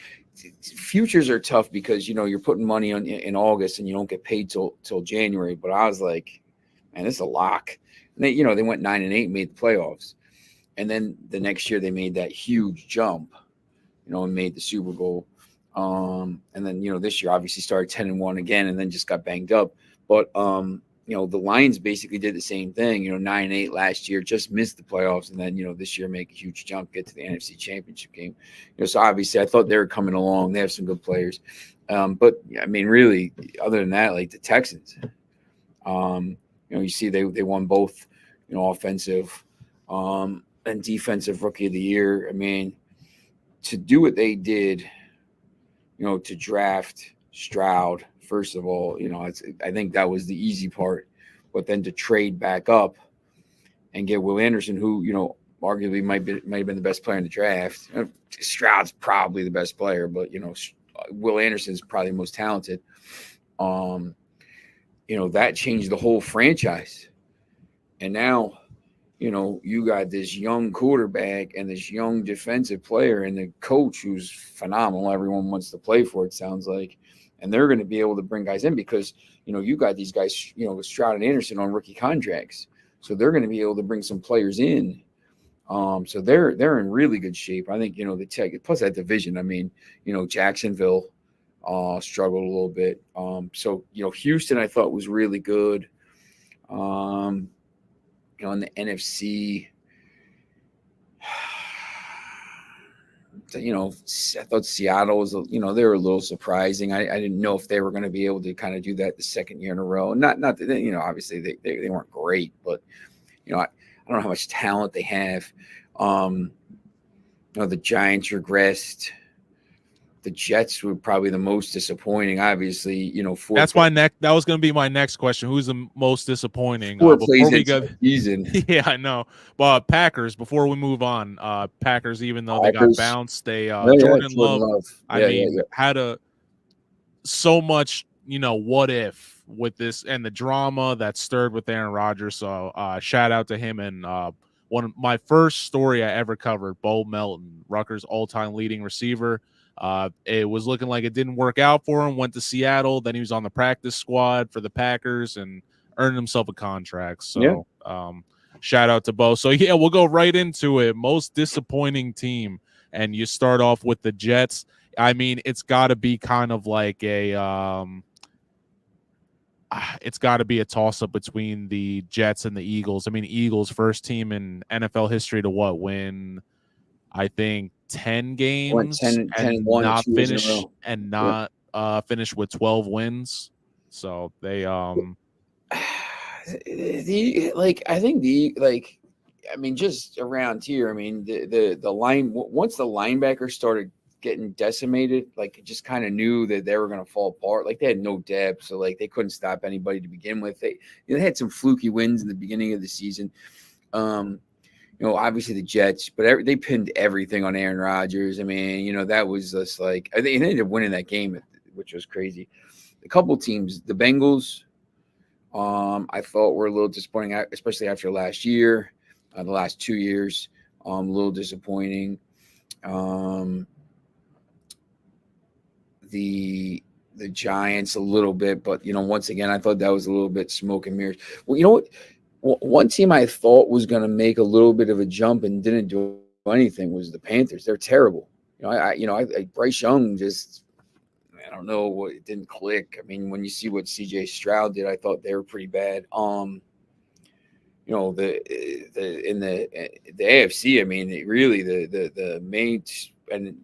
Futures are tough because you're putting money on in August and you don't get paid till January. But I was like, man, this is a lock. And they went 9-8, made the playoffs, and then the next year they made that huge jump, and made the Super Bowl. And then this year obviously started 10-1 again, and then just got banged up. But the Lions basically did the same thing. 9-8 last year, just missed the playoffs, and then this year make a huge jump, get to the NFC Championship game. So obviously I thought they were coming along. They have some good players, but I mean, really, other than that, like the Texans, you see they won both, offensive and defensive Rookie of the Year. I mean, to do what they did, to draft Stroud. First of all, I think that was the easy part, but then to trade back up and get Will Anderson, who, arguably might have been the best player in the draft. Stroud's probably the best player, but, Will Anderson's probably the most talented. That changed the whole franchise. And now, you got this young quarterback and this young defensive player and the coach who's phenomenal. Everyone wants to play for, it sounds like. And they're going to be able to bring guys in because, you got these guys, with Stroud and Anderson on rookie contracts. So they're going to be able to bring some players in. So they're in really good shape. I think, the Tech, plus that division, I mean, Jacksonville struggled a little bit. So, Houston, I thought was really good. In the NFC, I thought Seattle was, they were a little surprising. I didn't know if they were going to be able to kind of do that the second year in a row. Not that, obviously they weren't great, but, I don't know how much talent they have. The Giants regressed. The Jets were probably the most disappointing. Obviously, That's my next. That was going to be my next question. Who's the most disappointing? Four Before plays we into go, the season. yeah, I know. But Packers. Before we move on, Packers. Even though they got Packers. bounced, they Yeah, Jordan Jordan Love. Love. I mean, had so much. What if with this and the drama that stirred with Aaron Rodgers. So shout out to him and one of my first story I ever covered. Bo Melton, Rutgers all-time leading receiver. It was looking like it didn't work out for him. Went to Seattle, then he was on the practice squad for the Packers and earned himself a contract. So, shout out to Bo. So yeah, we'll go right into it. Most disappointing team, and you start off with the Jets. I mean, it's got to be kind of like it's got to be a toss-up between the Jets and the Eagles. I mean, Eagles first team in NFL history to win, I think 10 games 10 and 1 not 2 years in a finish row. and not finish with 12 wins. So they I think just around here, I mean, the line, once the linebackers started getting decimated, like it just kind of knew that they were going to fall apart. Like they had no depth, so like they couldn't stop anybody to begin with. They had some fluky wins in the beginning of the season. Obviously the Jets, but they pinned everything on Aaron Rodgers. I mean, that was just like, I think they ended up winning that game, which was crazy. A couple teams, the Bengals, I thought were a little disappointing, especially after last year, the last 2 years, a little disappointing. The Giants a little bit, but once again, I thought that was a little bit smoke and mirrors. Well, you know what? One team I thought was going to make a little bit of a jump and didn't do anything was the Panthers. They're terrible. Bryce Young just, I don't know what, it didn't click. I mean, when you see what CJ Stroud did, I thought they were pretty bad. The AFC, I mean, the main, and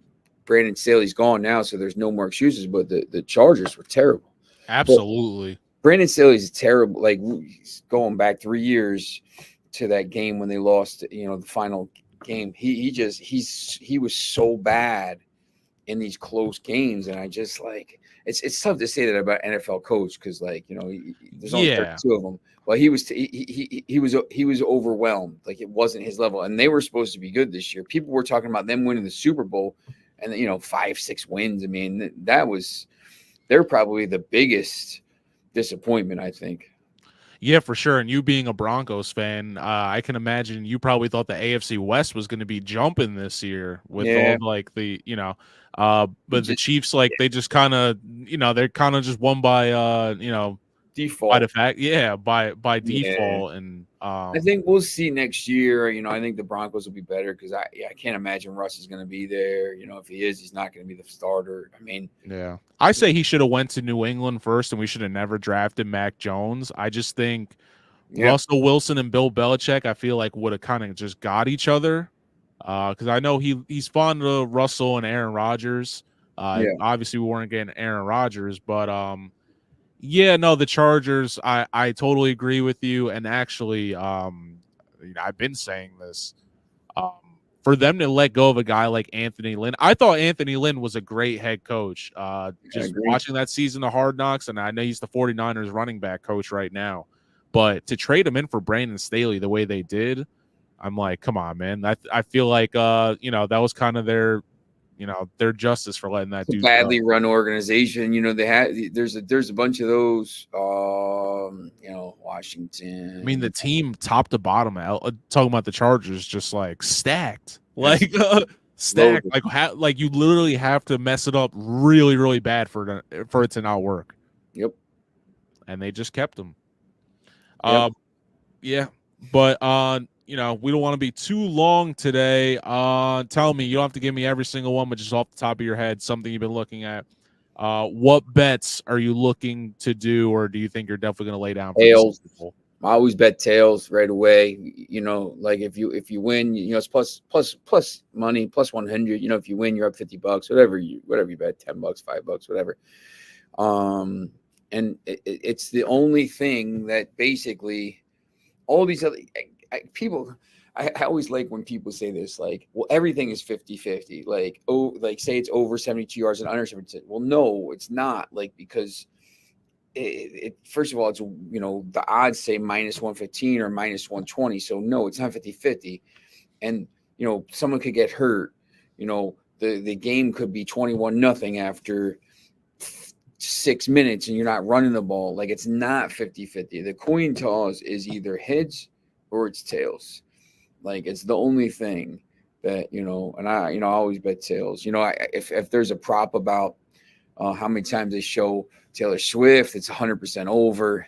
Brandon Staley's gone now, so there's no more excuses, but the Chargers were terrible. absolutely. But Brandon Staley's terrible. Like going back 3 years to that game when they lost, the final game, he was so bad in these close games, and I just like it's tough to say that about NFL coach because there's only 32 of them. Well, he was overwhelmed. Like it wasn't his level, and they were supposed to be good this year. People were talking about them winning the Super Bowl, and 5-6 wins. I mean, they're probably the biggest disappointment, I think. Yeah, for sure. And you being a Broncos fan, I can imagine you probably thought the AFC West was going to be jumping this year with all like the, but the Chiefs, like they just kind of, they're kind of just won by, default. By the fact, by default. And I think we'll see next year. I think the Broncos will be better because I can't imagine Russ is going to be there. If he is, he's not going to be the starter. I mean, I say he should have went to New England first, and we should have never drafted Mac Jones. I just think Russell Wilson and Bill Belichick, I feel like would have kind of just got each other. Because I know he's fond of Russell and Aaron Rodgers. Obviously, we weren't getting Aaron Rodgers, but the Chargers. I totally agree with you. And actually, I've been saying this. For them to let go of a guy like Anthony Lynn, I thought Anthony Lynn was a great head coach. Just watching that season of Hard Knocks, and I know he's the 49ers running back coach right now. But to trade him in for Brandon Staley the way they did, I'm like, come on, man. I feel like that was kind of their justice for letting that dude badly go. run organization. There's a bunch of those. Washington. I mean, the team top to bottom, talking about the Chargers, just like stacked, like stacked, like you literally have to mess it up really, really bad for it to not work. Yep. And they just kept them. Yep. But we don't want to be too long today. Tell me, you don't have to give me every single one, but just off the top of your head, something you've been looking at. What bets are you looking to do, or do you think you're definitely going to lay down for tails? The I always bet tails right away. Like if you win, it's plus money, plus 100. If you win, you're up $50. Whatever you bet, $10, $5, whatever. And it's the only thing that basically all these other people. I always like when people say this, like, well, everything is 50-50. Like, oh, like say it's over 72 yards and under 72. Well, no, it's not. Like, because it first of all, it's, the odds say -115 or -120. So no, it's not 50-50. And, someone could get hurt. The game could be 21-0 after 6 minutes and you're not running the ball. Like, it's not 50-50. The coin toss is either heads or it's tails. Like, it's the only thing that, and I always bet tails. If there's a prop about how many times they show Taylor Swift, it's 100% over.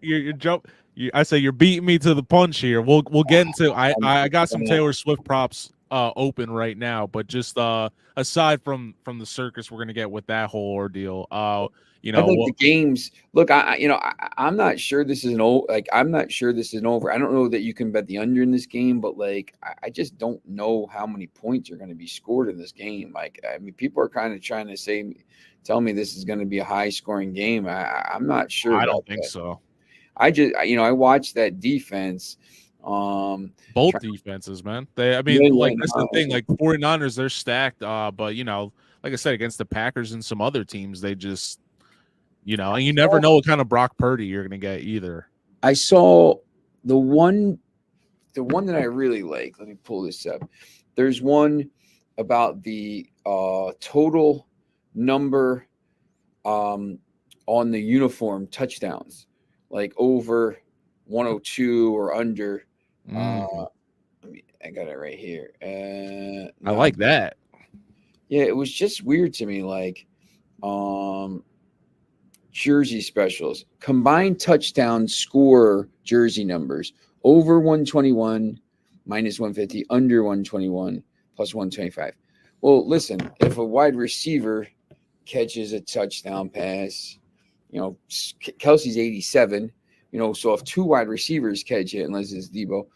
You're jump. I say you're beating me to the punch here. We'll get into. I got some Taylor Swift props open right now, but just aside from the circus we're gonna get with that whole ordeal, I think the games. Look, I'm not sure this is I'm not sure this is over. I don't know that you can bet the under in this game, but like, I just don't know how many points are going to be scored in this game. Like, I mean, people are kind of trying to tell me this is going to be a high scoring game. I'm not sure. I don't think so. I just, I watched that defense. Both defenses, man. That's the thing. Like, 49ers, they're stacked. But like I said, against the Packers and some other teams, they just, and you never know what kind of Brock Purdy you're gonna get either. I saw the one that I really like. Let me pull this up. There's one about the total number on the uniform touchdowns, like over 102 or under. I got it right here. I like that. Yeah, it was just weird to me. Like, jersey specials, combined touchdown score jersey numbers, over 121, -150, under 121, +125. Well, listen, if a wide receiver catches a touchdown pass, Kelsey's 87, so if two wide receivers catch it, unless it's Debo,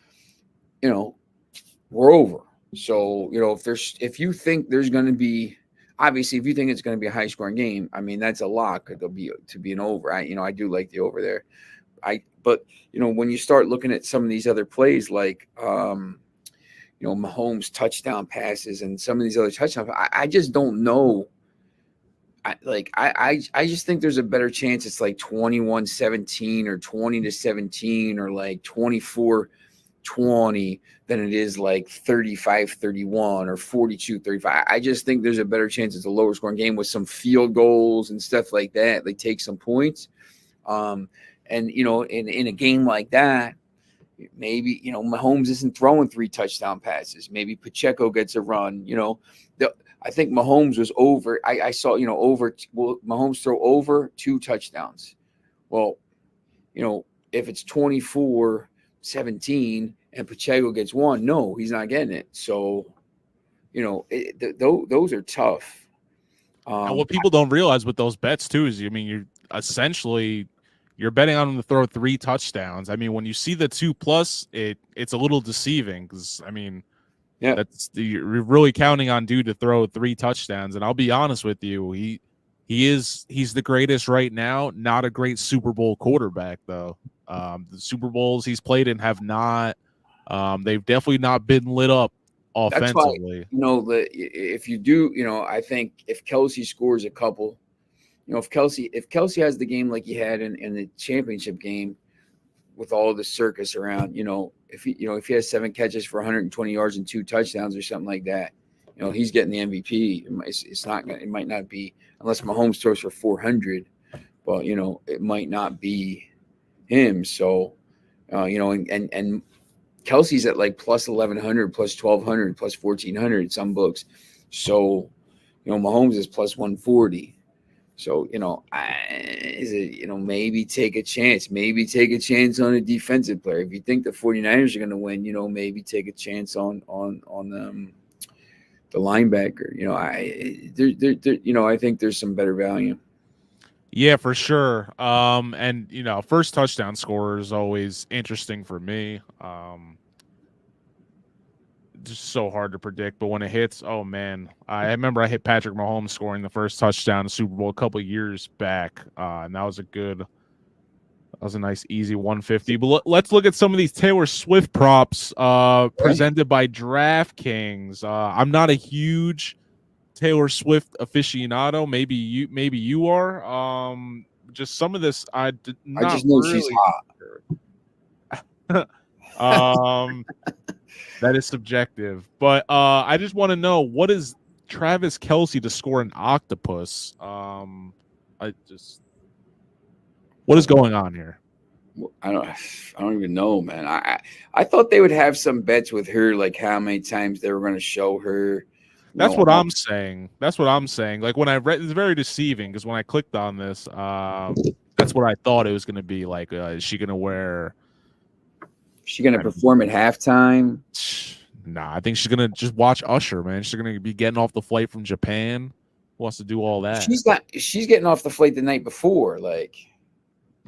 we're over. So, if you think there's going to be, obviously, if you think it's going to be a high scoring game, I mean, that's a lock to be an over. I do like the over there. But when you start looking at some of these other plays, like, Mahomes touchdown passes and some of these other touchdowns, I just don't know. I just think there's a better chance it's like 21-17 or 20-17 or like 24-20 than it is like 35-31 or 42-35. I just think there's a better chance it's a lower scoring game with some field goals and stuff like that. They take some points. And, in a game like that, maybe, Mahomes isn't throwing 3 touchdown passes. Maybe Pacheco gets a run, I think Mahomes was over. I saw, Mahomes throw over 2 touchdowns. Well, if it's 24-17 and Pacheco gets 1, no, he's not getting it. So, those are tough. And what people don't realize with those bets too is, you're betting on him to throw 3 touchdowns. I mean, when you see the 2+, it's a little deceiving because, yeah, you're really counting on dude to throw 3 touchdowns. And I'll be honest with you, he's the greatest right now. Not a great Super Bowl quarterback though. The Super Bowls he's played in have not. They've definitely not been lit up offensively. That's why, if you do, I think if Kelsey scores a couple, if Kelsey has the game like he had in the championship game with all the circus around, if he has 7 catches for 120 yards and 2 touchdowns or something like that, he's getting the MVP. It might not be, unless Mahomes throws for 400, but it might not be him. So, and Kelsey's at like +1,100, +1,200, +1,400 some books. So, Mahomes is +140. So, maybe take a chance. Maybe take a chance on a defensive player. If you think the 49ers are going to win, maybe take a chance on the linebacker. I think there's some better value. Yeah, for sure. And first touchdown scorer is always interesting for me. Just so hard to predict, but when it hits, oh man, I remember I hit Patrick Mahomes scoring the first touchdown in the Super Bowl a couple of years back, and that was a good That was a nice, easy 150. But let's look at some of these Taylor Swift props presented by DraftKings. I'm not a huge Taylor Swift aficionado. Maybe you are. Just some of this I not just know she's really. hot. That is subjective. But I just want to know, what is Travis Kelce to score an octopus? What is going on here? I don't even know, man. I thought they would have some bets with her, like how many times they were going to show her. That's what I'm saying. Like when I read, it's very deceiving because when I clicked on this, that's what I thought it was going to be. Like, is she going to wear? Is she going to perform at halftime? Nah, I think she's going to just watch Usher, man. She's going to be getting off the flight from Japan. Who wants to do all that? She's getting off the flight the night before, like.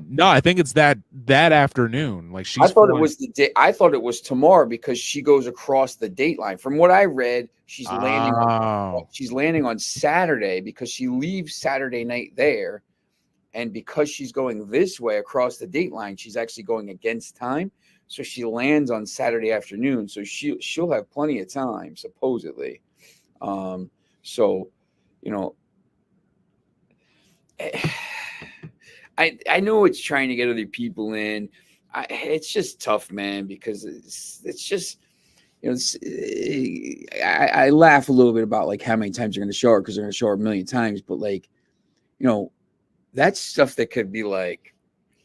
No, I think it's that afternoon. Like I thought it was the day. I thought it was tomorrow because she goes across the date line. From what I read, she's landing on Saturday because she leaves Saturday night there, and because she's going this way across the date line, she's actually going against time. So she lands on Saturday afternoon. So she'll have plenty of time, supposedly. So, you know. I know it's trying to get other people in. It's just tough, man, because it's just, you know, I laugh a little bit about like how many times they're going to show her because they're going to show her a million times. But like, you know, that's stuff that could be like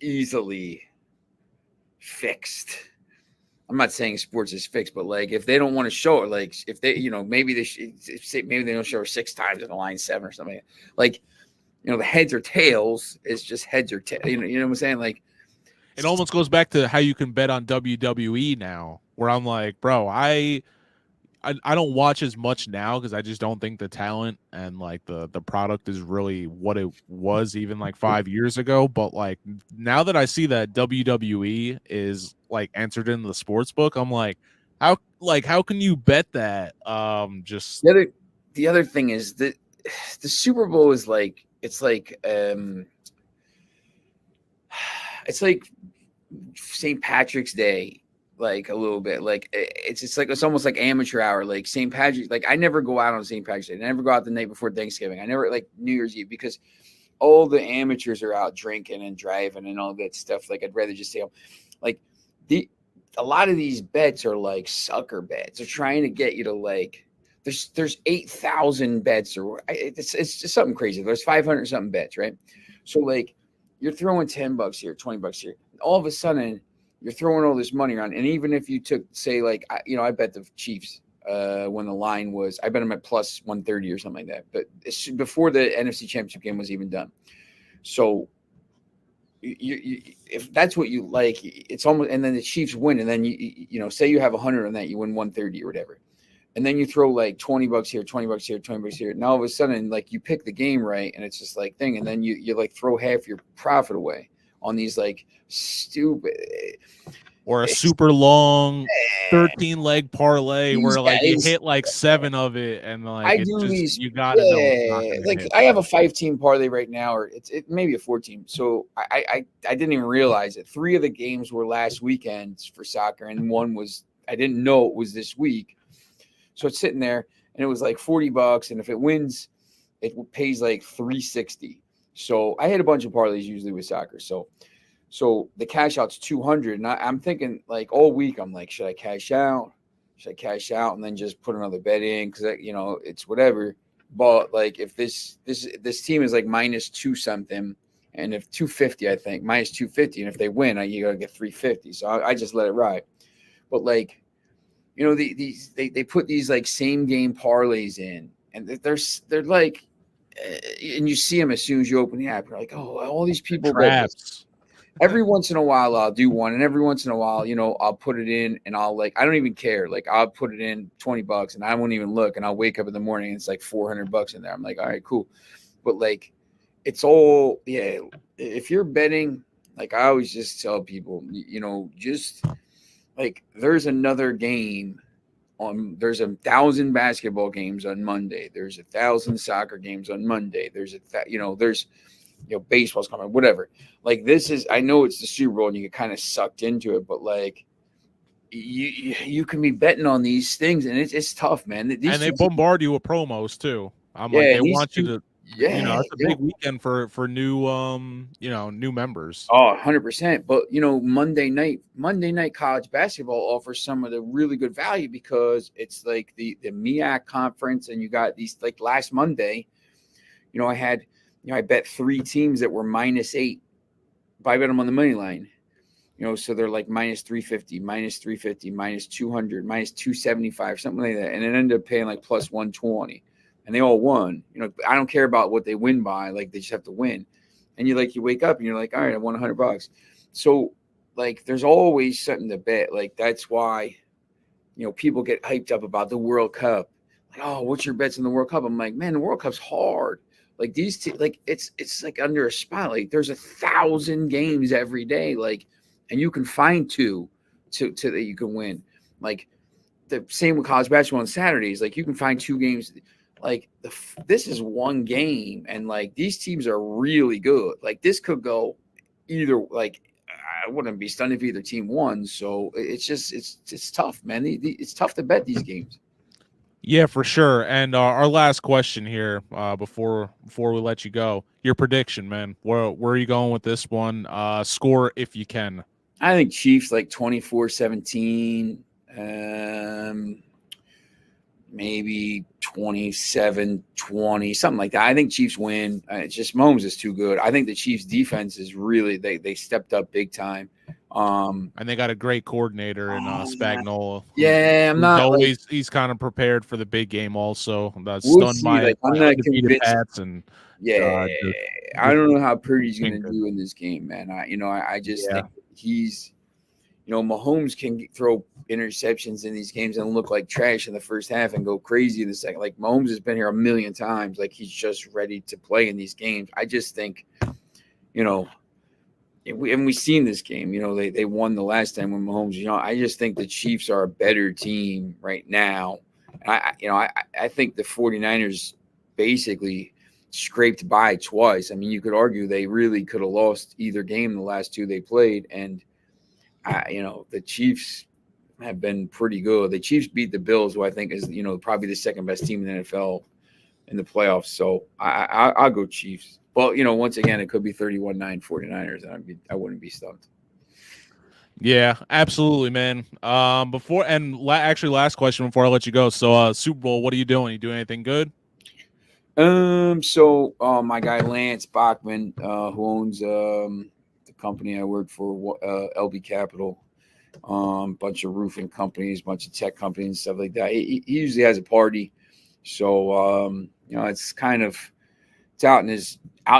easily fixed. I'm not saying sports is fixed, but like if they don't want to show it, like if they, you know, maybe they don't show her 6 times in the line 7 or something like. You know, the heads or tails is just heads or tails. You know what I'm saying? Like, it almost goes back to how you can bet on WWE now, where I'm like, bro, I don't watch as much now because I just don't think the talent and like the product is really what it was even like 5 years ago. But like now that I see that WWE is like entered into the sports book, I'm like, how can you bet that? Just the other thing is that the Super Bowl is like. It's like St. Patrick's Day, like a little bit. Like it's almost like amateur hour, like St. Patrick's. Like I never go out on St. Patrick's Day. I never go out the night before Thanksgiving. I never like New Year's Eve because all the amateurs are out drinking and driving and all that stuff. Like I'd rather just stay home. Like a lot of these bets are like sucker bets. They're trying to get you to like. There's 8,000 bets or it's just something crazy. There's 500 something bets, right? So like you're throwing $10 here, $20 here. All of a sudden you're throwing all this money around. And even if you took, say, like, I bet the Chiefs when the line was, I bet them at plus 130 or something like that. But it's before the NFC Championship game was even done. So you if that's what you like, it's almost, and then the Chiefs win, and then you know, say you have 100 on that, you win 130 or whatever. And then you throw like $20 here, $20 here, $20 here. Now all of a sudden, like you pick the game right, and it's just like thing. And then you like throw half your profit away on these like stupid or a super long 13-leg parlay where like you hit like 7 of it, and like you gotta know it's not gonna like hit. I have a 5-team parlay right now, or it maybe a 4-team. So I didn't even realize it. 3 of the games were last weekend for soccer, and one was I didn't know it was this week. So it's sitting there, and it was like $40, and if it wins, it pays like $360. So I hit a bunch of parlays usually with soccer. So the cash out's $200, and I'm thinking like all week I'm like, should I cash out? Should I cash out and then just put another bet in because you know it's whatever. But like if this team is like -2 something, and if 250, I think -250, and if they win, you gotta get 350. So I just let it ride. But like. You know, they put these like same game parlays in, and they're like, and you see them as soon as you open the app. You're like, oh, all these people. Traps. Every once in a while, I'll do one, and every once in a while, you know, I'll put it in, and I'll like, I don't even care. Like, I'll put it in $20, and I won't even look, and I'll wake up in the morning, and it's like $400 in there. I'm like, all right, cool. But like, it's all if you're betting, like I always just tell people, you know, just. Like there's another game there's 1,000 basketball games on Monday. There's 1,000 soccer games on Monday. There's baseball's coming, whatever. Like this is, I know it's the Super Bowl and you get kind of sucked into it, but like you can be betting on these things and it's tough, man. And they bombard you with promos too. I'm like, they want you to, it's a big weekend for new, new members. Oh, 100%. But Monday night college basketball offers some of the really good value because it's like the MEAC conference, and you got these, like last Monday, I bet 3 teams that were -8. But I bet them on the money line. So they're like -350, -350, -200, -275, something like that. And it ended up paying like +120. And they all won. I don't care about what they win by. Like, they just have to win. And you wake up and you're like, all right, I won $100. So like, there's always something to bet. Like, that's why, people get hyped up about the World Cup. Like, oh, what's your bets in the World Cup? I'm like, man, the World Cup's hard. Like it's like under a spotlight. There's 1,000 games every day. Like, and you can find two that you can win. Like the same with college basketball on Saturdays. Like, you can find 2 games. Like this is one game, and like these teams are really good. Like, this could go either. Like, I wouldn't be stunned if either team won. So it's tough, man. It's tough to bet these games. Yeah, for sure. And our last question here, before we let you go, your prediction, man. Where are you going with this one? Score if you can. I think Chiefs like 24-17. Maybe 27-20, something like that. I think Chiefs win. It's just Mahomes is too good. I think the Chiefs defense is really, they stepped up big time. And they got a great coordinator in Spagnuolo. Yeah, I'm not always. He's kind of prepared for the big game. Also, we'll stunned see. by Like, I'm not convinced. Pats and I don't know how Purdy's going to do in this game, man. I just think he's, Mahomes can throw interceptions in these games and look like trash in the first half and go crazy in the second. Like, Mahomes has been here a million times. Like, he's just ready to play in these games. I just think, we've seen this game. They won the last time when Mahomes. I just think the Chiefs are a better team right now. I think the 49ers basically scraped by twice. I mean, you could argue they really could have lost either game the last 2 they played, and the Chiefs have been pretty good. The Chiefs beat the Bills, who I think is, probably the second best team in the NFL in the playoffs. So I'll go Chiefs. But, once again, it could be 31-9 49ers, and I wouldn't be stumped. Yeah, absolutely, man. Actually, last question before I let you go. So, Super Bowl, what are you doing? You doing anything good? So my guy Lance Bachman, who owns the company I work for, LB Capital, bunch of roofing companies, bunch of tech companies and stuff like that. He usually has a party. So it's kind of, it's out in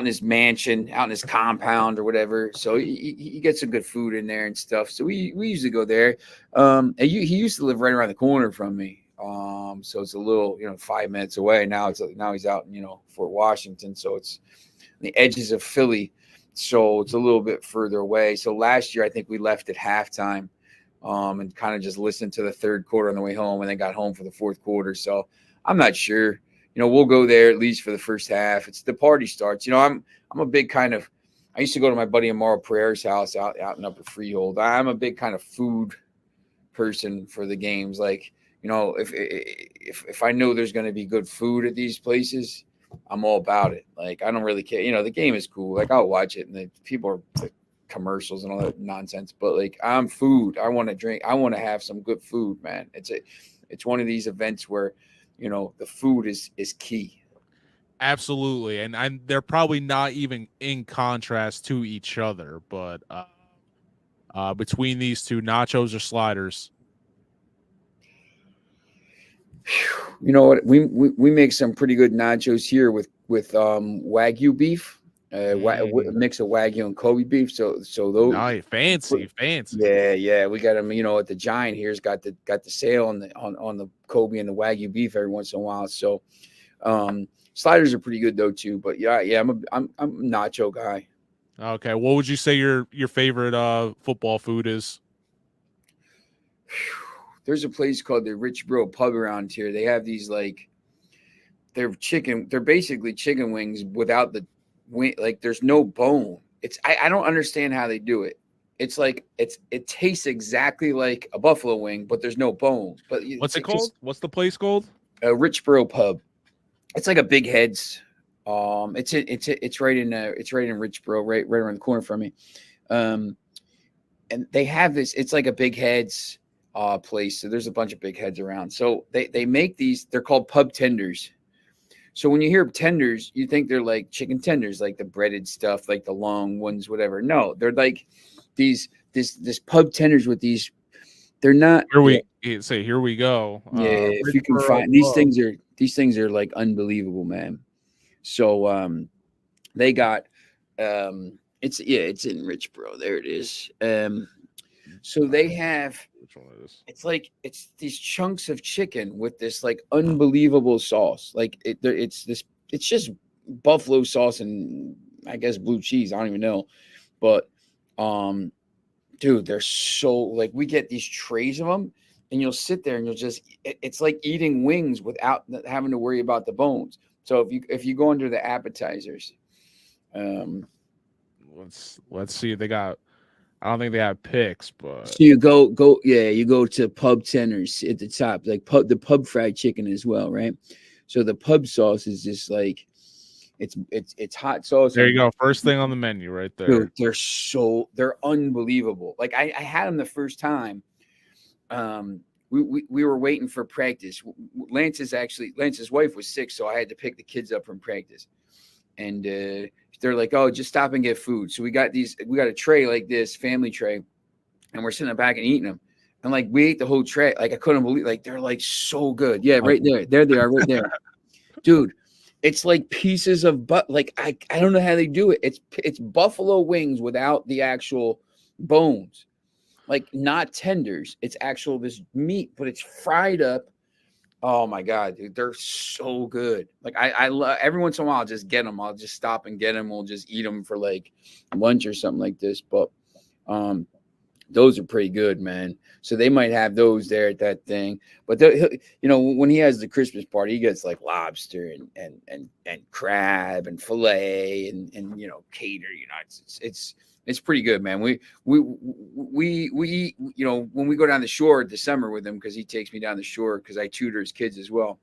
his mansion, out in his compound or whatever. So he gets some good food in there and stuff. So we usually go there. And he used to live right around the corner from me. So it's a little, 5 minutes away. Now he's out in, Fort Washington. So it's the edges of Philly. So it's a little bit further away. So last year, I think we left at halftime, and kind of just listened to the third quarter on the way home, and then got home for the fourth quarter. So I'm not sure. We'll go there at least for the first half. It's the party starts. I'm a big kind of, I used to go to my buddy Amaro Pereira's house out in Upper Freehold. I'm a big kind of food person for the games. Like, if I know there's going to be good food at these places, I'm all about it. Like, I don't really care. The game is cool. Like, I'll watch it, and the people are like, commercials and all that nonsense. But like, I'm food. I want to drink. I want to have some good food, man. It's one of these events where, the food is key. Absolutely. And they're probably not even in contrast to each other, but between these two, nachos or sliders? You know what? We make some pretty good nachos here with Wagyu beef, mix of Wagyu and Kobe beef. So those nice, fancy. Yeah. We got them. At the Giant here's got the sale on the Kobe and the Wagyu beef every once in a while. So sliders are pretty good though too. But yeah, I'm a nacho guy. Okay, what would you say your favorite football food is? There's a place called the Rich Bro Pub around here. They have these they're basically chicken wings without the like there's no bone. I don't understand how they do it. It's like it tastes exactly like a buffalo wing, but there's no bone. But What's it called? What's the place called? Richboro Pub. It's like a Big Heads. It's right in Richboro, right around the corner from me. And they have this. It's like a Big Heads place. So there's a bunch of Big Heads around. So they make these. They're called pub tenders. So when you hear tenders, you think they're like chicken tenders, like the breaded stuff, like the long ones, whatever. No, they're like this pub tenders with these. They're not. Here we go. If you can find these things are like unbelievable, man. So they got it's in Richboro. There it is. So they have, it's these chunks of chicken with this like unbelievable sauce. Like it's just buffalo sauce and I guess blue cheese. I don't even know, but dude, they're so like we get these trays of them, and you'll sit there and it's like eating wings without having to worry about the bones. So if you go under the appetizers, let's see if they got. I don't think they have picks, but so you go to pub tenders at the top, like the pub fried chicken as well, right? So the pub sauce is just like it's hot sauce. There you go, first thing on the menu right there. Dude, they're unbelievable. Like I had them the first time. We were waiting for practice. Lance's wife was sick, so I had to pick the kids up from practice, and they're like, "Oh, just stop and get food." So we got a tray like this, family tray, and we're sitting back and eating them. And like we ate the whole tray. Like I couldn't believe, like they're like so good. Yeah, right there. There they are, right there, dude. It's like pieces of like I don't know how they do it. It's buffalo wings without the actual bones, like not tenders. It's actual this meat, but it's fried up. Oh my God, dude, they're so good. Like I love every once in a while I'll just get them. I'll just stop and get them. We'll just eat them for like lunch or something like this. But those are pretty good, man. So they might have those there at that thing. But when he has the Christmas party, he gets like lobster and crab and fillet and cater. It's pretty good, man. We eat, when we go down the shore at the summer with him, because he takes me down the shore because I tutor his kids as well.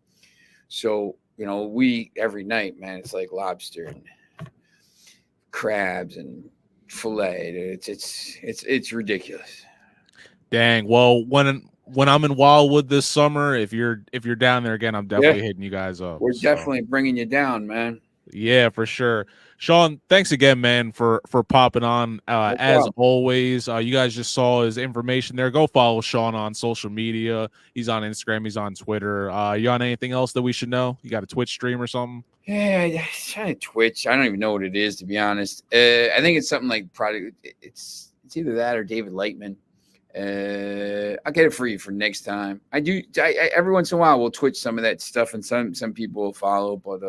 So, we every night, man, it's like lobster and crabs and fillet. It's ridiculous. Dang. Well, when I'm in Wildwood this summer, if you're down there again, I'm definitely hitting you guys up. We're definitely bringing you down, man. Yeah, for sure. Sean, thanks again, man, for popping on. As always, you guys just saw his information there. Go follow Sean on social media. He's on Instagram. He's on Twitter. You on anything else that we should know? You got a Twitch stream or something? Yeah, Twitch. I don't even know what it is, to be honest. I think it's something like it's either that or David Lightman. I'll get it for you for next time. I every once in a while we'll Twitch some of that stuff, and some people will follow, but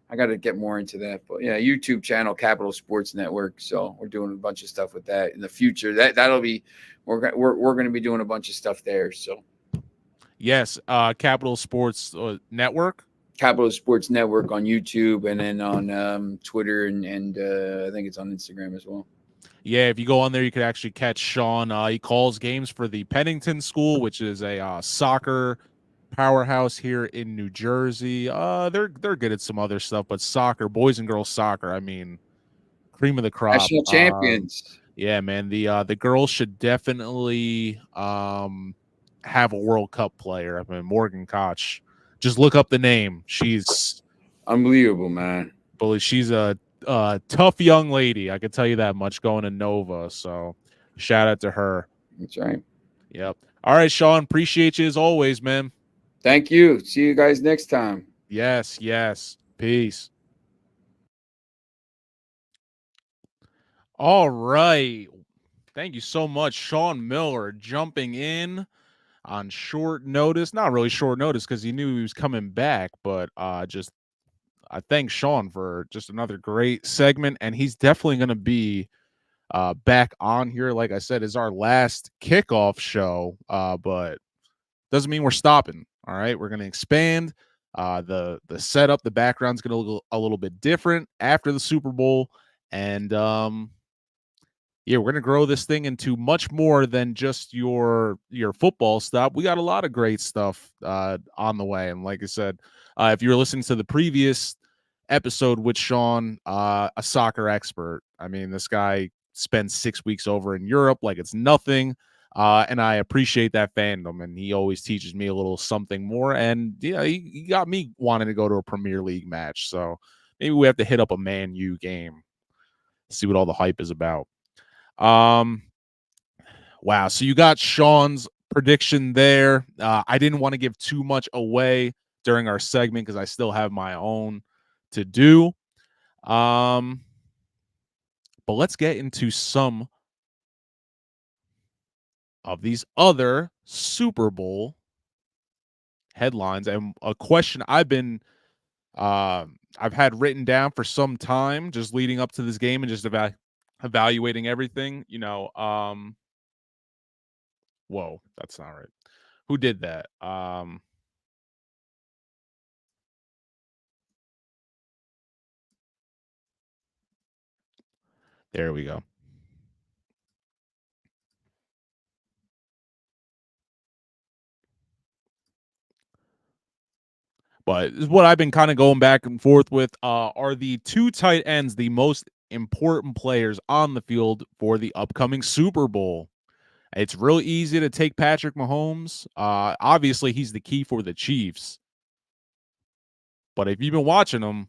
I got to get more into that. But yeah, YouTube channel, Capital Sports Network. So we're doing a bunch of stuff with that in the future. That'll be we're going to be doing a bunch of stuff there. So yes, Capital Sports Network. Capital Sports Network on YouTube, and then on Twitter, and I think it's on Instagram as well. Yeah, if you go on there, you could actually catch Sean. He calls games for the Pennington School, which is a soccer powerhouse here in New Jersey. They're good at some other stuff, but soccer, boys and girls soccer, I mean, cream of the crop. National champions. Yeah, man. The girls should definitely have a World Cup player. I mean, Morgan Koch. Just look up the name. She's unbelievable, man. But she's a tough young lady. I can tell you that much, going to Nova. So shout out to her. That's right. Yep. All right, Sean. Appreciate you as always, man. Thank you. See you guys next time. Yes. Peace. All right. Thank you so much, Sean Miller, jumping in on short notice. Not really short notice because he knew he was coming back, but I thank Sean for just another great segment, and he's definitely going to be back on here. Like I said, is our last kickoff show, but doesn't mean we're stopping. All right, we're going to expand. The setup, the background's going to look a little bit different after the Super Bowl, and yeah, we're going to grow this thing into much more than just your football stuff. We got a lot of great stuff on the way, and like I said, if you were listening to the previous episode with Sean, a soccer expert. I mean, this guy spent 6 weeks over in Europe like it's nothing. And I appreciate that fandom, and he always teaches me a little something more. And yeah, he got me wanting to go to a Premier League match. So maybe we have to hit up a Man U game, see what all the hype is about. Wow. So you got Sean's prediction there. I didn't want to give too much away during our segment because I still have my own to do. But let's get into some of these other Super Bowl headlines, and a question I've had written down for some time, just leading up to this game and just evaluating everything. Whoa, that's not right. Who did that? There we go. But what I've been kind of going back and forth with are the two tight ends the most important players on the field for the upcoming Super Bowl. It's really easy to take Patrick Mahomes. Obviously, he's the key for the Chiefs. But if you've been watching him,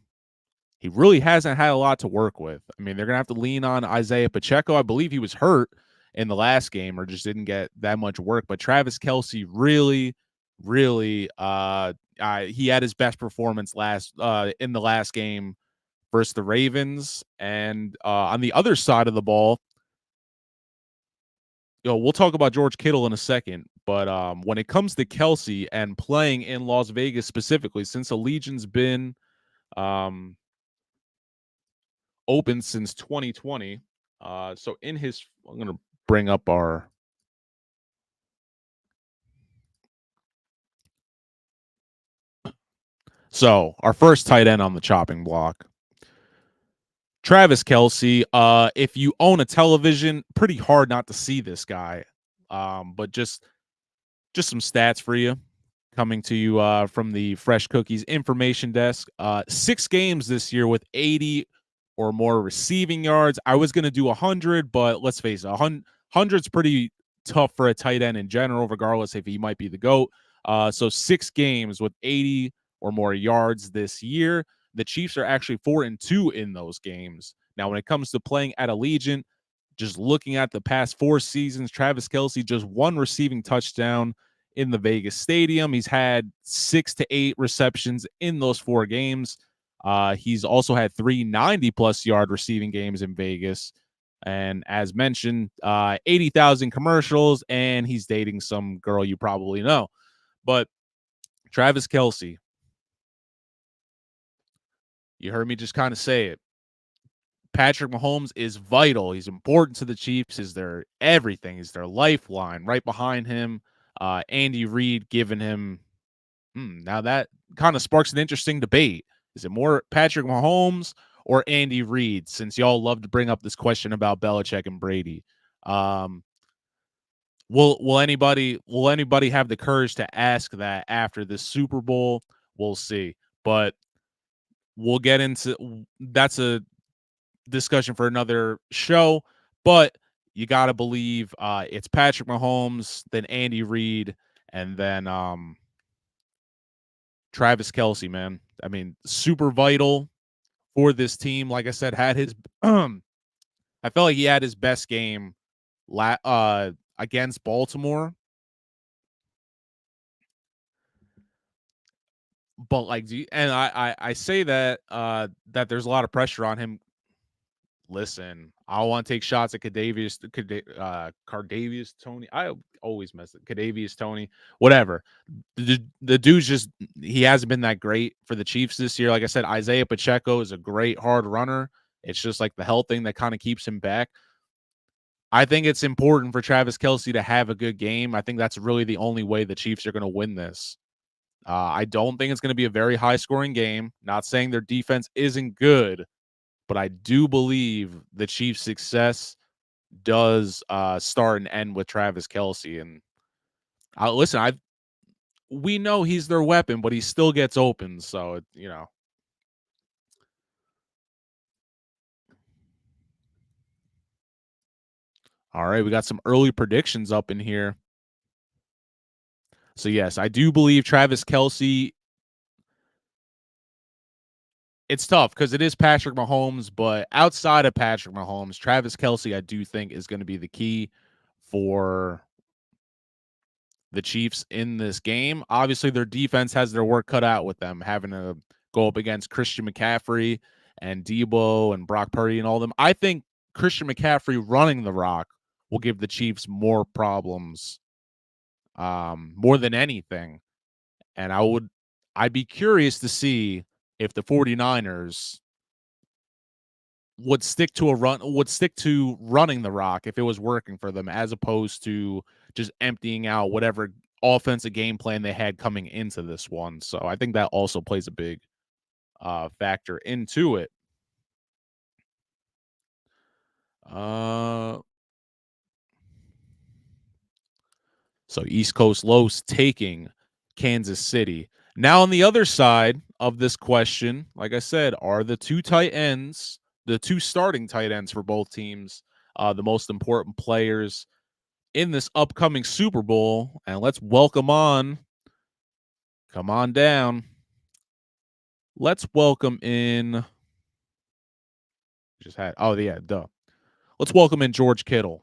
he really hasn't had a lot to work with. I mean, they're going to have to lean on Isaiah Pacheco. I believe he was hurt in the last game or just didn't get that much work. But Travis Kelce really he had his best performance in the last game versus the Ravens. And on the other side of the ball, we'll talk about George Kittle in a second, but when it comes to Kelce and playing in Las Vegas specifically, since Allegiant's been open since 2020, so I'm going to bring up our first tight end on the chopping block, Travis Kelce. If you own a television, pretty hard not to see this guy. But just some stats for you, coming to you from the Fresh Cookies information desk. 6 games this year with 80 or more receiving yards. I was going to do 100, but let's face it, 100's pretty tough for a tight end in general, regardless if he might be the GOAT. So 6 games with 80 or more yards this year. The Chiefs are actually 4-2 in those games. Now, when it comes to playing at Allegiant, just looking at the past 4 seasons, Travis Kelce just 1 receiving touchdown in the Vegas Stadium. He's had 6 to 8 receptions in those 4 games. He's also had 3 90-plus yard receiving games in Vegas. And as mentioned, 80,000 commercials, and he's dating some girl you probably know. But Travis Kelce, you heard me just kind of say it. Patrick Mahomes is vital. He's important to the Chiefs. Is their everything. Is their lifeline. Right behind him, Andy Reid giving him. Now that kind of sparks an interesting debate. Is it more Patrick Mahomes or Andy Reid? Since y'all love to bring up this question about Belichick and Brady, will anybody have the courage to ask that after this Super Bowl? We'll see, but we'll get into that's a discussion for another show. But you got to believe it's Patrick Mahomes, then Andy Reid, and then Travis Kelce, man. I mean, super vital for this team. Like I said, had his I felt like he had his best game against Baltimore. But like, I say that that there's a lot of pressure on him. Listen, I don't want to take shots at Cardavious Tony. I always mess it. Cardavious Tony, whatever. The dude's just, he hasn't been that great for the Chiefs this year. Like I said, Isaiah Pacheco is a great hard runner. It's just like the health thing that kind of keeps him back. I think it's important for Travis Kelce to have a good game. I think that's really the only way the Chiefs are going to win this. I don't think it's going to be a very high-scoring game. Not saying their defense isn't good, but I do believe the Chiefs' success does start and end with Travis Kelce. And listen, we know he's their weapon, but he still gets open. So, All right, we got some early predictions up in here. So, yes, I do believe Travis Kelce. It's tough because it is Patrick Mahomes, but outside of Patrick Mahomes, Travis Kelce, I do think, is going to be the key for the Chiefs in this game. Obviously, their defense has their work cut out with them, having to go up against Christian McCaffrey and Debo and Brock Purdy and all them. I think Christian McCaffrey running the rock will give the Chiefs more problems, more than anything. And I'd be curious to see if the 49ers would stick to running the rock if it was working for them, as opposed to just emptying out whatever offensive game plan they had coming into this one. So I think that also plays a big factor into it. So East Coast Los taking Kansas City. Now on the other side of this question, like I said, are the two starting tight ends for both teams, the most important players in this upcoming Super Bowl. And let's welcome on. Come on down. Let's welcome in. Let's welcome in George Kittle.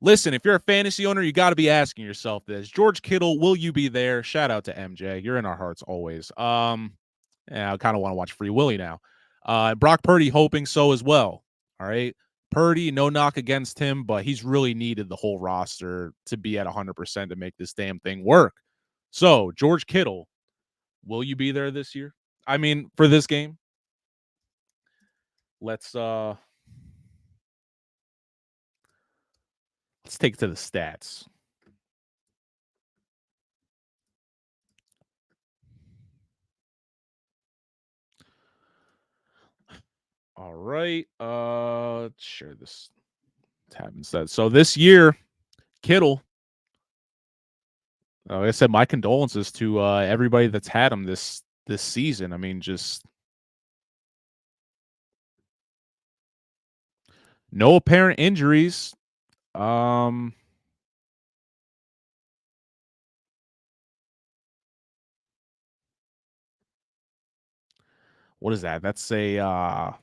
Listen, if you're a fantasy owner, you got to be asking yourself this. George Kittle, will you be there? Shout out to MJ. You're in our hearts always. I kind of want to watch Free Willy now. Brock Purdy hoping so as well. All right. Purdy, no knock against him, but he's really needed the whole roster to be at 100% to make this damn thing work. So, George Kittle, will you be there this year? I mean, for this game? Let's take it to the stats. All right. Let's share this tab instead. So this year, Kittle. Like I said, my condolences to everybody that's had him this season. I mean, just no apparent injuries. What is that? That's a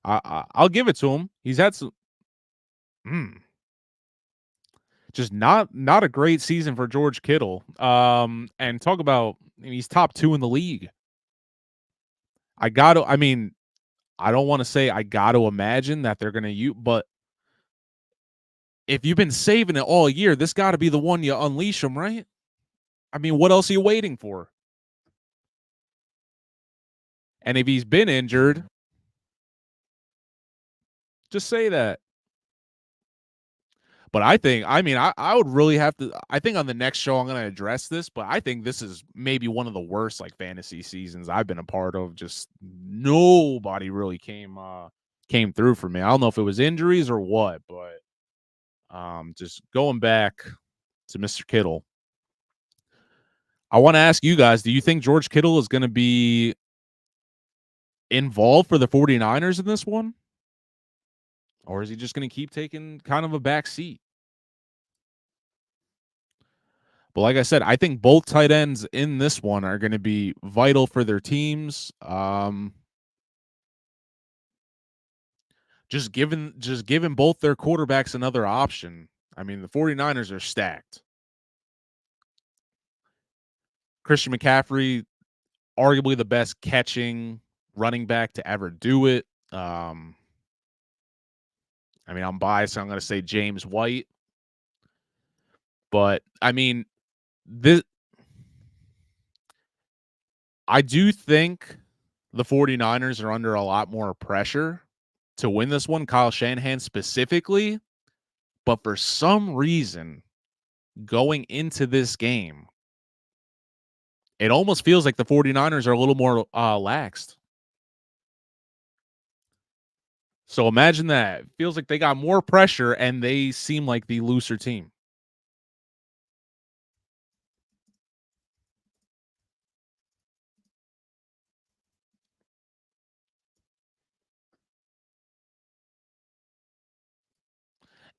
I'll give it to him. He's had some just not a great season for George Kittle. And talk about, he's top 2 in the league. I don't want to say I got to imagine that they're going to use, but if you've been saving it all year, this got to be the one you unleash him, right? I mean, what else are you waiting for? And if he's been injured, just say that. But I would really have to. I think on the next show I'm going to address this, but I think this is maybe one of the worst fantasy seasons I've been a part of. Just nobody really came through for me. I don't know if it was injuries or what, but just going back to Mr. Kittle, I want to ask you guys, do you think George Kittle is going to be involved for the 49ers in this one? Or is he just going to keep taking kind of a back seat? But like I said, I think both tight ends in this one are going to be vital for their teams. Just giving both their quarterbacks another option. I mean, the 49ers are stacked. Christian McCaffrey, arguably the best catching running back to ever do it. I'm biased, so I'm going to say James White. But, I do think the 49ers are under a lot more pressure to win this one, Kyle Shanahan specifically. But for some reason, going into this game, it almost feels like the 49ers are a little more laxed. So imagine that. It feels like they got more pressure and they seem like the looser team.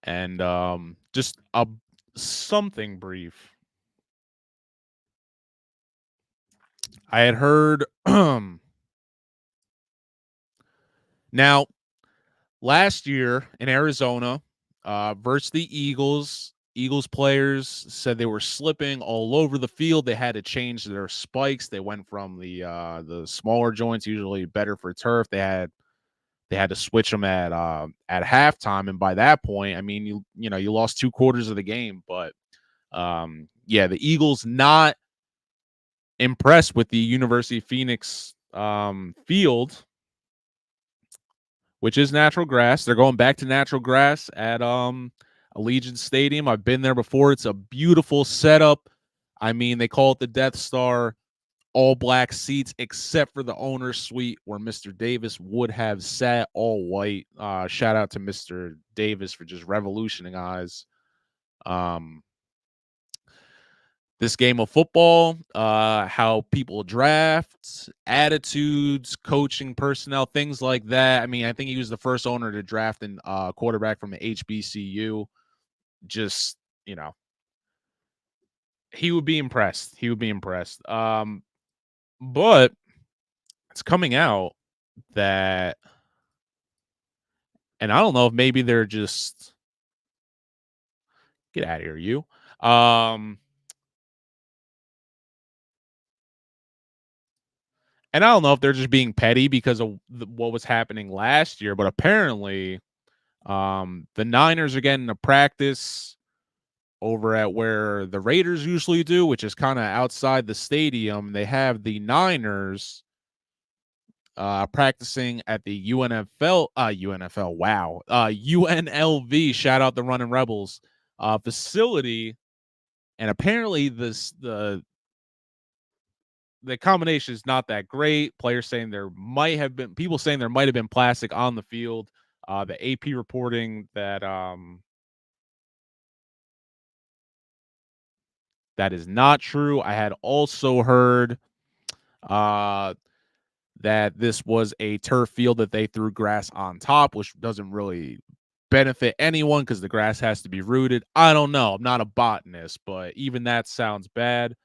And just something brief. I had heard now last year in Arizona versus the Eagles. Eagles players said they were slipping all over the field. They had to change their spikes. They went from the smaller joints, usually better for turf. They had to switch them at halftime, and by that point, I mean you lost 2 quarters of the game. But yeah, the Eagles not impressed with the University of Phoenix field, which is natural grass. They're going back to natural grass at Allegiant Stadium. I've been there before. It's a beautiful setup. I mean, they call it the Death Star. All black seats except for the owner's suite where Mr. Davis would have sat, all white. Shout out to Mr. Davis for just revolutionizing this game of football, how people draft, attitudes, coaching personnel, things like that. I mean, I think he was the first owner to draft a quarterback from the HBCU. Just, he would be impressed. He would be impressed. But it's coming out that, and I don't know if maybe they're just get out of here, you. And I don't know if they're just being petty because of what was happening last year, but apparently, the Niners are getting a practice over at where the Raiders usually do, which is kind of outside the stadium. They have the Niners practicing at the UNLV. Shout out the Running Rebels facility, and apparently the combination is not that great. Players saying people saying there might have been plastic on the field. The AP reporting that that is not true. I had also heard that this was a turf field that they threw grass on top, which doesn't really benefit anyone because the grass has to be rooted. I don't know. I'm not a botanist, but even that sounds bad.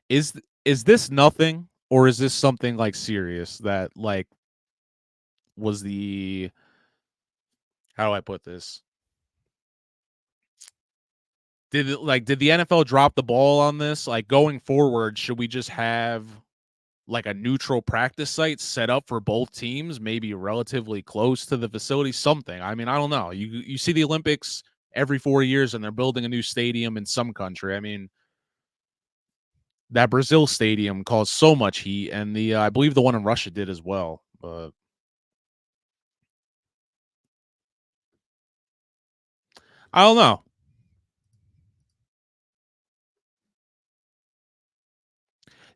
Is this nothing, or is this something like serious that like was the how do I put this? Did the NFL drop the ball on this? Like going forward, should we just have like a neutral practice site set up for both teams, maybe relatively close to the facility? Something. I mean, I don't know. You see the Olympics every 4 years and they're building a new stadium in some country. I mean, that Brazil stadium caused so much heat, and I believe the one in Russia did as well. But I don't know.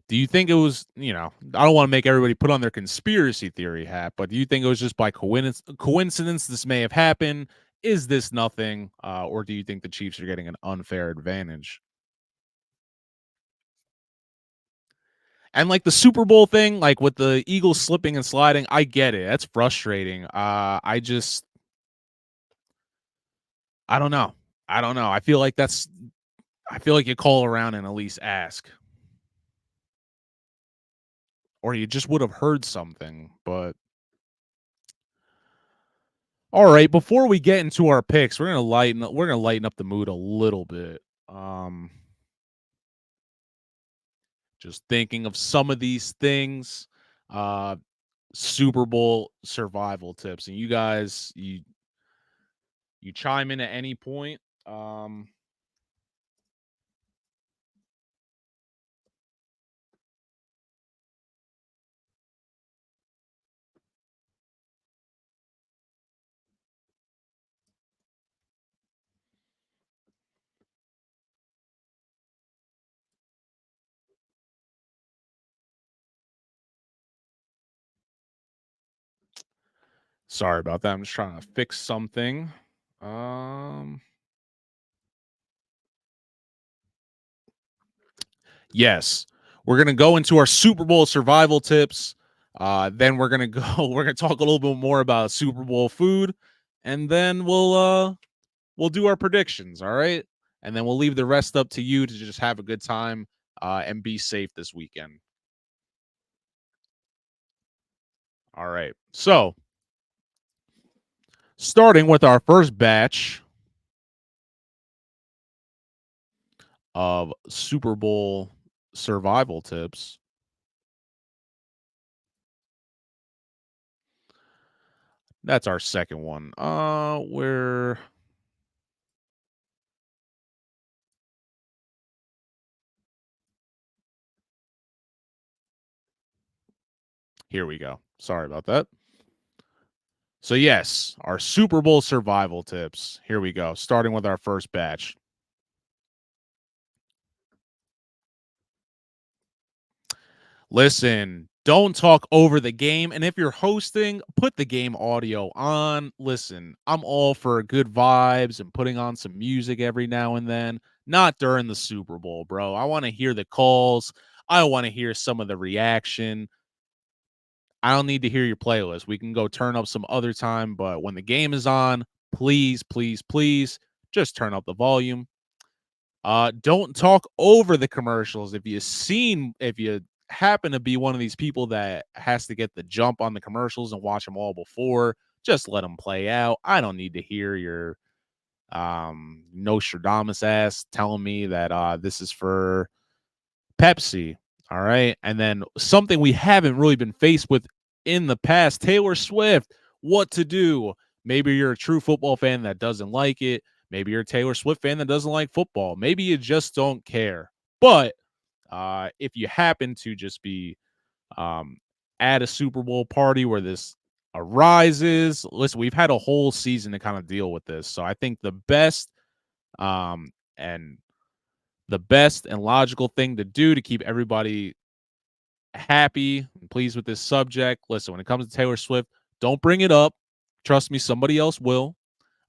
Do you think it was, I don't want to make everybody put on their conspiracy theory hat, but do you think it was just by coincidence this may have happened? Is this nothing? Or do you think the Chiefs are getting an unfair advantage? And like the Super Bowl thing, like with the Eagles slipping and sliding, I get it. That's frustrating. I don't know. I don't know. I feel like you call around and at least ask. Or you just would have heard something, but all right, before we get into our picks, we're gonna lighten up the mood a little bit. Just thinking of some of these things, Super Bowl survival tips, and you guys, you chime in at any point. Sorry about that. I'm just trying to fix something. Yes, we're gonna go into our Super Bowl survival tips. Then we're gonna go. We're gonna talk a little bit more about Super Bowl food, and then we'll do our predictions. All right, and then we'll leave the rest up to you to just have a good time and be safe this weekend. All right, so starting with our first batch of Super Bowl survival tips. That's our second one. Where here we go. Sorry about that. So yes, our Super Bowl survival tips. Here we go. Starting with our first batch. Listen, don't talk over the game. And if you're hosting, put the game audio on. Listen, I'm all for good vibes and putting on some music every now and then. Not during the Super Bowl, bro. I want to hear the calls. I want to hear some of the reaction. I don't need to hear your playlist. We can go turn up some other time, but when the game is on, please, please, please just turn up the volume. Don't talk over the commercials. If you happen to be one of these people that has to get the jump on the commercials and watch them all before, just let them play out. I don't need to hear your Nostradamus ass telling me that this is for Pepsi. All right. And then something we haven't really been faced with in the past, Taylor Swift, what to do. Maybe you're a true football fan that doesn't like it. Maybe you're a Taylor Swift fan that doesn't like football. Maybe you just don't care. But if you happen to just be at a Super Bowl party where this arises, listen, we've had a whole season to kind of deal with this. So I think and the best and logical thing to do to keep everybody happy and pleased with this subject. Listen, when it comes to Taylor Swift, don't bring it up. Trust me, somebody else will.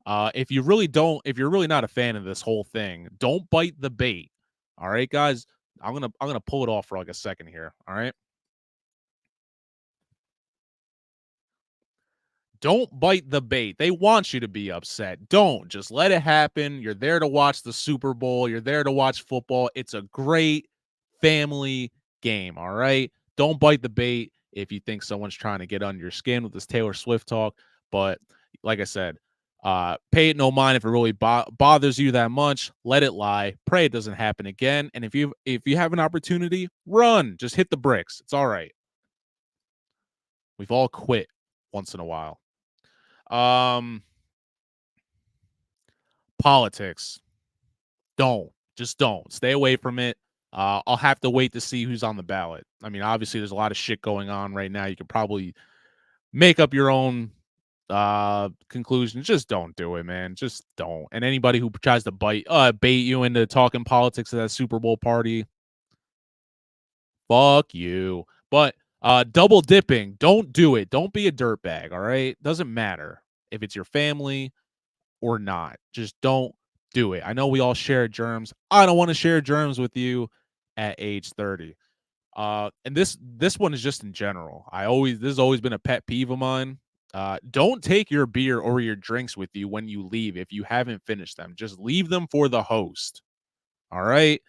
If you're really not a fan of this whole thing, don't bite the bait. All right, guys. I'm gonna pull it off for like a second here. All right. Don't bite the bait. They want you to be upset. Don't. Just let it happen. You're there to watch the Super Bowl. You're there to watch football. It's a great family game, all right? Don't bite the bait if you think someone's trying to get under your skin with this Taylor Swift talk. But like I said, pay it no mind if it really bothers you that much. Let it lie. Pray it doesn't happen again. And if you have an opportunity, run. Just hit the bricks. It's all right. We've all quit once in a while. Politics. Just don't stay away from it. I'll have to wait to see who's on the ballot. I mean, obviously there's a lot of shit going on right now. You could probably make up your own conclusions. Just don't do it, man. Just don't. And anybody who tries to bait you into talking politics at that Super Bowl party, fuck you. But double dipping, don't do it. Don't be a dirtbag, all right? Doesn't matter if it's your family or not. Just don't do it. I know we all share germs. I don't want to share germs with you at age 30. And this one is just in general. This has always been a pet peeve of mine. Don't take your beer or your drinks with you when you leave if you haven't finished them. Just leave them for the host. All right.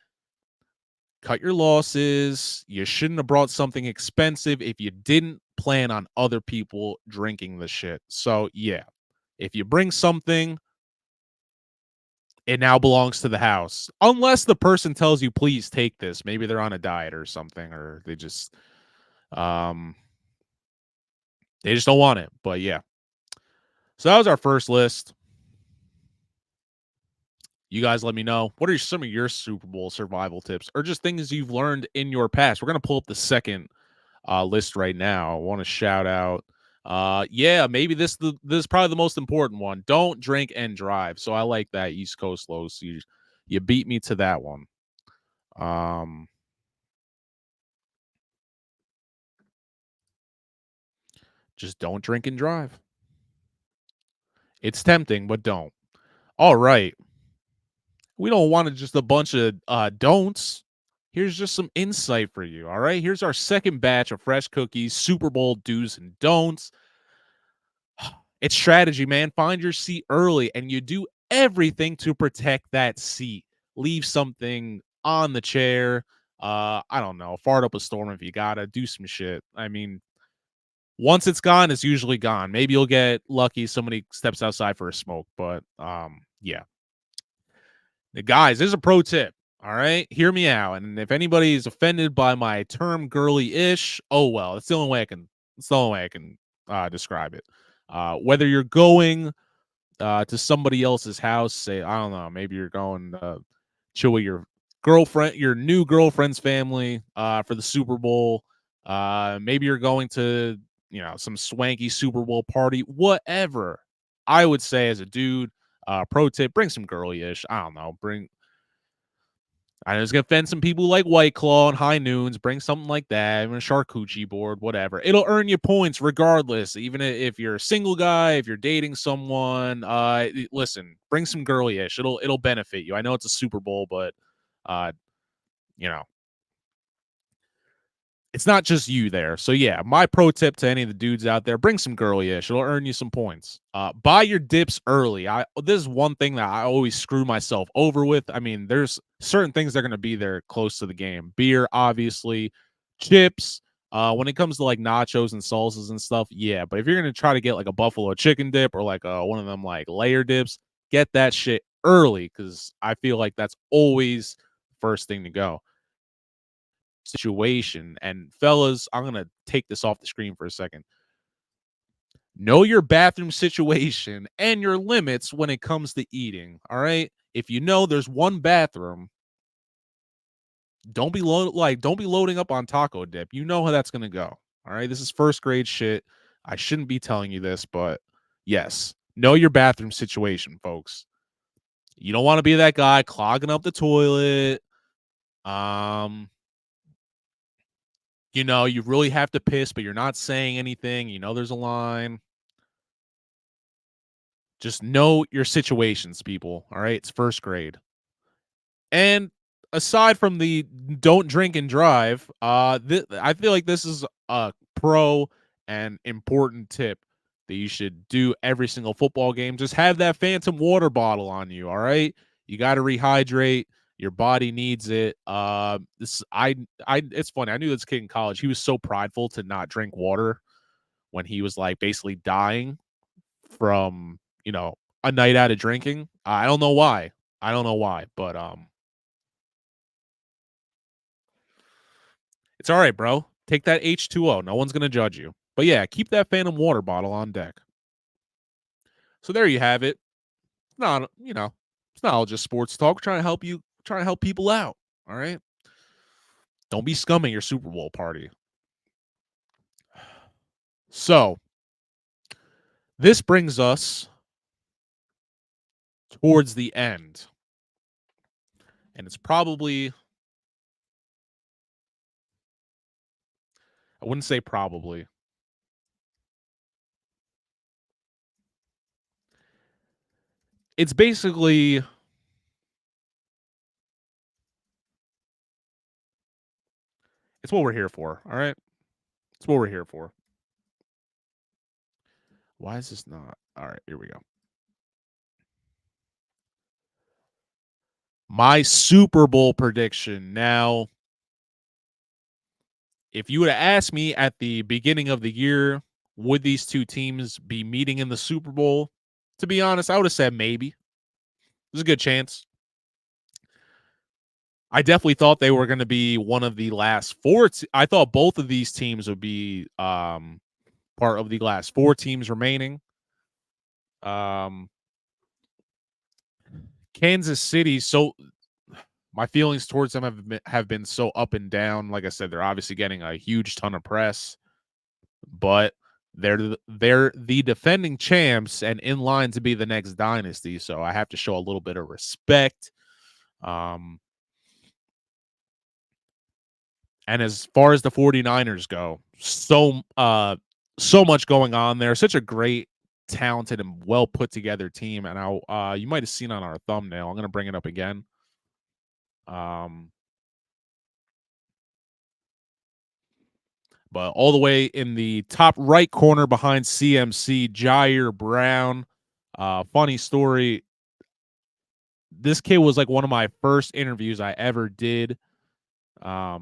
Cut your losses. You shouldn't have brought something expensive if you didn't plan on other people drinking the shit. So yeah, if you bring something, it now belongs to the house. Unless the person tells you, please take this. Maybe they're on a diet or something, or they just don't want it. But yeah. So that was our first list. You guys let me know. What are some of your Super Bowl survival tips or just things you've learned in your past? We're going to pull up the second list right now. I want to shout out. Yeah, maybe this is probably the most important one. Don't drink and drive. So I like that East Coast Los. You beat me to that one. Just don't drink and drive. It's tempting, but don't. All right. We don't want just a bunch of don'ts. Here's just some insight for you. All right. Here's our second batch of fresh cookies, Super Bowl do's and don'ts. It's strategy, man. Find your seat early and you do everything to protect that seat. Leave something on the chair. I don't know. Fart up a storm if you gotta. Do some shit. I mean, once it's gone, it's usually gone. Maybe you'll get lucky. Somebody steps outside for a smoke, but yeah. Guys, there's a pro tip. All right, hear me out. And if anybody is offended by my term "girly-ish," oh well. It's the only way I can. It's the only way I can describe it. Whether you're going to somebody else's house, say I don't know, maybe you're going chill with your girlfriend, your new girlfriend's family for the Super Bowl. Maybe you're going to some swanky Super Bowl party, whatever. I would say as a dude, pro tip: bring some girly-ish. I don't know, I know it's gonna offend some people like White Claw and High Noons. Bring something like that, even a charcuterie board, whatever. It'll earn you points regardless. Even if you're a single guy, if you're dating someone, listen, bring some girly-ish. It'll benefit you. I know it's a Super Bowl, but you know, it's not just you there. So yeah, my pro tip to any of the dudes out there: bring some girly-ish. It'll earn you some points. Buy your dips early. This is one thing that I always screw myself over with. I mean, there's certain things that are going to be there close to the game. Beer, obviously, chips. When it comes to like nachos and salsas and stuff, yeah. But if you're going to try to get like a buffalo chicken dip or like one of them like layer dips, get that shit early because I feel like that's always the first thing to go. Situation. And fellas, I'm gonna take this off the screen for a second. Know your bathroom situation and your limits when it comes to eating. All right. If you know there's one bathroom, don't be loading up on taco dip. You know how that's gonna go. All right. This is first grade shit. I shouldn't be telling you this, but yes, know your bathroom situation, folks. You don't want to be that guy clogging up the toilet. You really have to piss, but you're not saying anything. You know there's a line. Just know your situations, people. All right. It's first grade. And aside from the don't drink and drive, I feel like this is a pro and important tip that you should do every single football game. Just have that phantom water bottle on you. All right. You got to rehydrate. Your body needs it. It's funny. I knew this kid in college. He was so prideful to not drink water when he was like basically dying from, a night out of drinking. I don't know why. But it's all right, bro. Take that H2O. No one's gonna judge you. But yeah, keep that phantom water bottle on deck. So there you have it. It's not all just sports talk. We're trying to help people out. All right. Don't be scumming your Super Bowl party. So this brings us towards the end. And it's probably, I wouldn't say probably. It's basically, it's what we're here for. All right. It's what we're here for. Why is this not? All right, here we go. My Super Bowl prediction. Now, if you would have asked me at the beginning of the year, would these two teams be meeting in the Super Bowl? To be honest, I would have said maybe. There's a good chance. I definitely thought they were going to be one of the last four. I thought both of these teams would be part of the last four teams remaining. Kansas City, so my feelings towards them have been so up and down. Like I said, they're obviously getting a huge ton of press, but they're the defending champs and in line to be the next dynasty. So I have to show a little bit of respect. And as far as the 49ers go, so much going on there. Such a great talented and well put together team. And you might have seen on our thumbnail. I'm going to bring it up again. But all the way in the top right corner behind CMC, Jair Brown. Funny story. This kid was like one of my first interviews I ever did as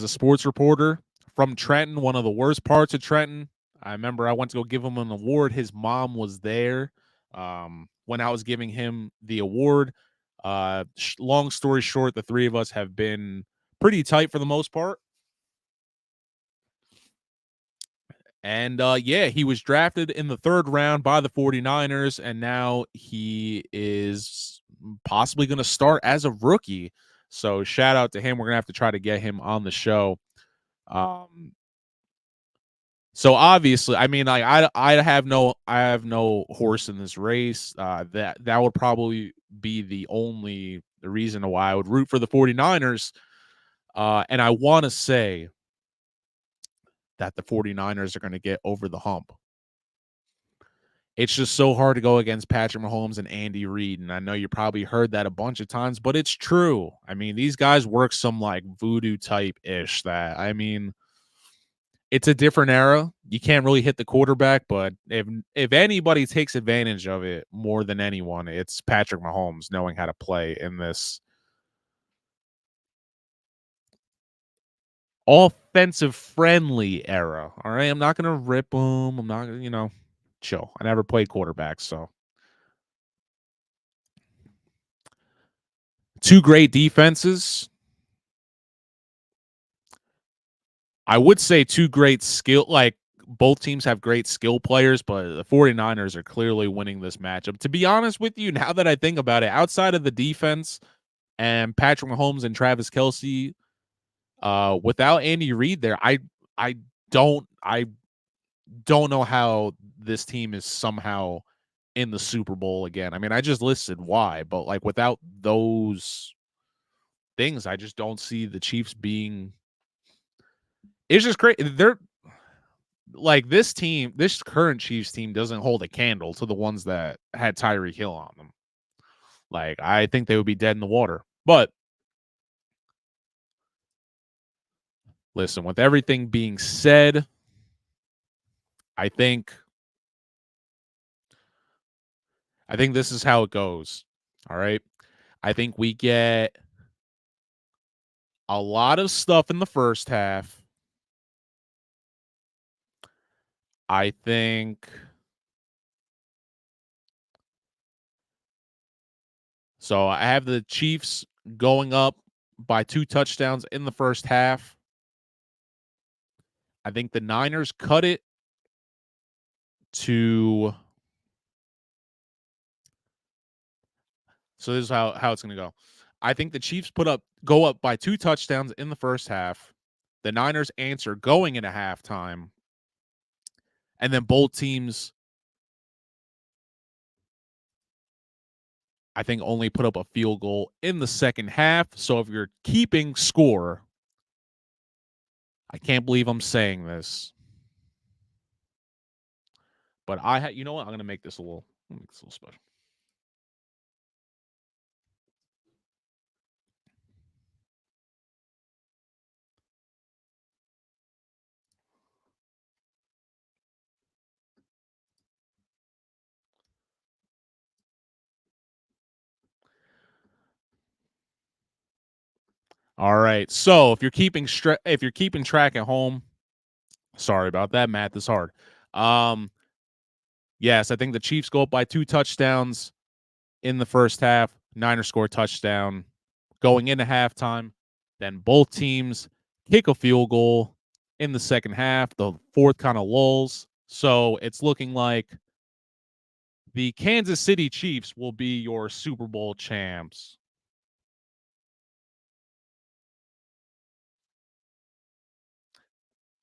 a sports reporter from Trenton, one of the worst parts of Trenton. I remember I went to go give him an award. His mom was there when I was giving him the award. Long story short, the three of us have been pretty tight for the most part. And yeah, he was drafted in the 3rd round by the 49ers, and now he is possibly going to start as a rookie. So shout out to him. We're going to have to try to get him on the show. So obviously, I mean, like I have no horse in this race. That would probably be the reason why I would root for the 49ers. And I want to say that the 49ers are going to get over the hump. It's just so hard to go against Patrick Mahomes and Andy Reid. And I know you probably heard that a bunch of times, but it's true. I mean, these guys work some like voodoo type ish that, I mean, it's a different era. You can't really hit the quarterback, but if anybody takes advantage of it more than anyone, it's Patrick Mahomes knowing how to play in this offensive friendly era. All right. I'm not going to rip them. I'm not going to, chill. I never played quarterback, so. Two great defenses. I would say two great skill, like both teams have great skill players, but the 49ers are clearly winning this matchup. To be honest with you, now that I think about it, outside of the defense and Patrick Mahomes and Travis Kelce, without Andy Reid there, I don't know how this team is somehow in the Super Bowl again. I mean, I just listed why, but like without those things, I just don't see the Chiefs being. It's just great. They're like this current Chiefs team doesn't hold a candle to the ones that had Tyreek Hill on them. Like, I think they would be dead in the water. But listen, with everything being said, I think this is how it goes. All right. I think we get a lot of stuff in the first half. I think so. I have the Chiefs going up by 2 touchdowns in the first half. I think the Niners cut it to. So this is how it's going to go. I think the Chiefs go up by 2 touchdowns in the first half. The Niners answer going into halftime. And then both teams, I think, only put up a field goal in the second half. So if you're keeping score, I can't believe I'm saying this, but you know what? I'm going to make this a little special. All right. So if you're keeping track at home, sorry about that. Math is hard. Yes, I think the Chiefs go up by 2 touchdowns in the first half. Niners score a touchdown going into halftime. Then both teams kick a field goal in the second half. The fourth kind of lulls. So it's looking like the Kansas City Chiefs will be your Super Bowl champs.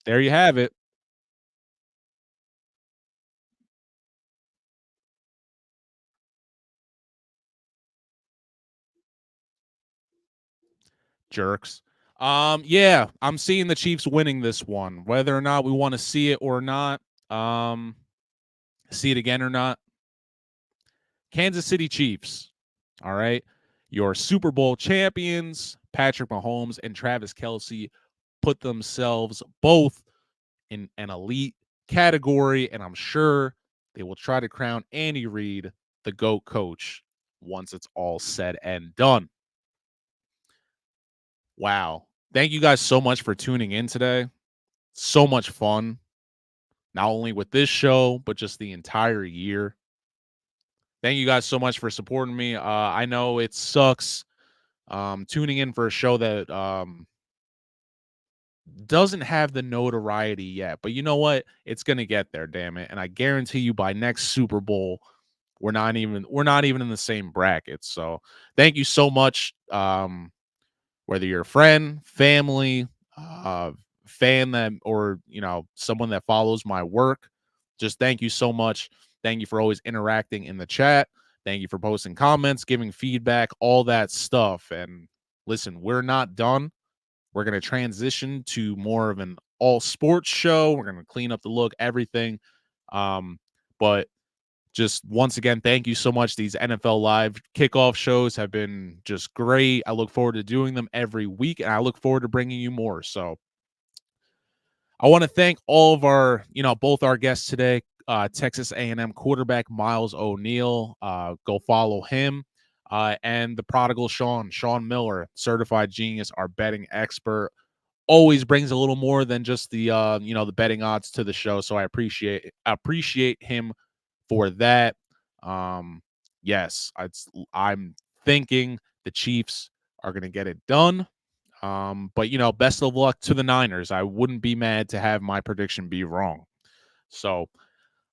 There you have it. Jerks. Yeah, I'm seeing the Chiefs winning this one. Whether or not we want to see it or not, see it again or not. Kansas City Chiefs. All right. Your Super Bowl champions, Patrick Mahomes and Travis Kelce, put themselves both in an elite category, and I'm sure they will try to crown Andy Reid the GOAT coach once it's all said and done. Wow. Thank you guys so much for tuning in today. So much fun, not only with this show, but just the entire year. Thank you guys so much for supporting me. I know it sucks tuning in for a show that doesn't have the notoriety yet, but you know what? It's gonna get there, damn it. And I guarantee you by next Super Bowl, we're not even in the same bracket. So thank you so much. Whether you're a friend, family, fan that, or someone that follows my work, just thank you so much. Thank you for always interacting in the chat. Thank you for posting comments, giving feedback, all that stuff. And listen, we're not done. We're going to transition to more of an all sports show. We're going to clean up the look, everything. But just once again, thank you so much. These NFL Live kickoff shows have been just great. I look forward to doing them every week, and I look forward to bringing you more. So I want to thank all of our, both our guests today, Texas A&M quarterback Miles O'Neill. Go follow him. And the prodigal Sean Miller, certified genius, our betting expert, always brings a little more than just the the betting odds to the show. So I appreciate him for that. Yes, I'm thinking the Chiefs are going to get it done. But best of luck to the Niners. I wouldn't be mad to have my prediction be wrong. So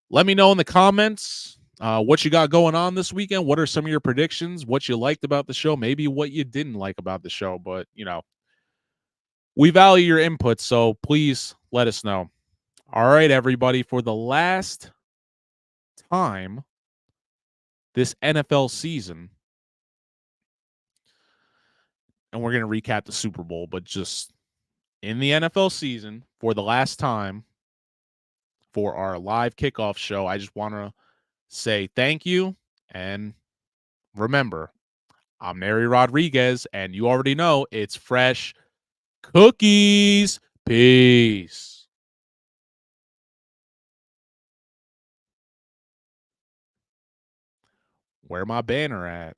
let me know in the comments what you got going on this weekend. What are some of your predictions? What you liked about the show? Maybe what you didn't like about the show. But we value your input, so please let us know. All right, everybody, for the last time this NFL season, and we're going to recap the Super Bowl, but just in the NFL season, for the last time for our live kickoff show, I just want to say thank you. And remember, I'm Nery Rodriguez, and you already know it's fresh cookies. Peace. Where my banner at?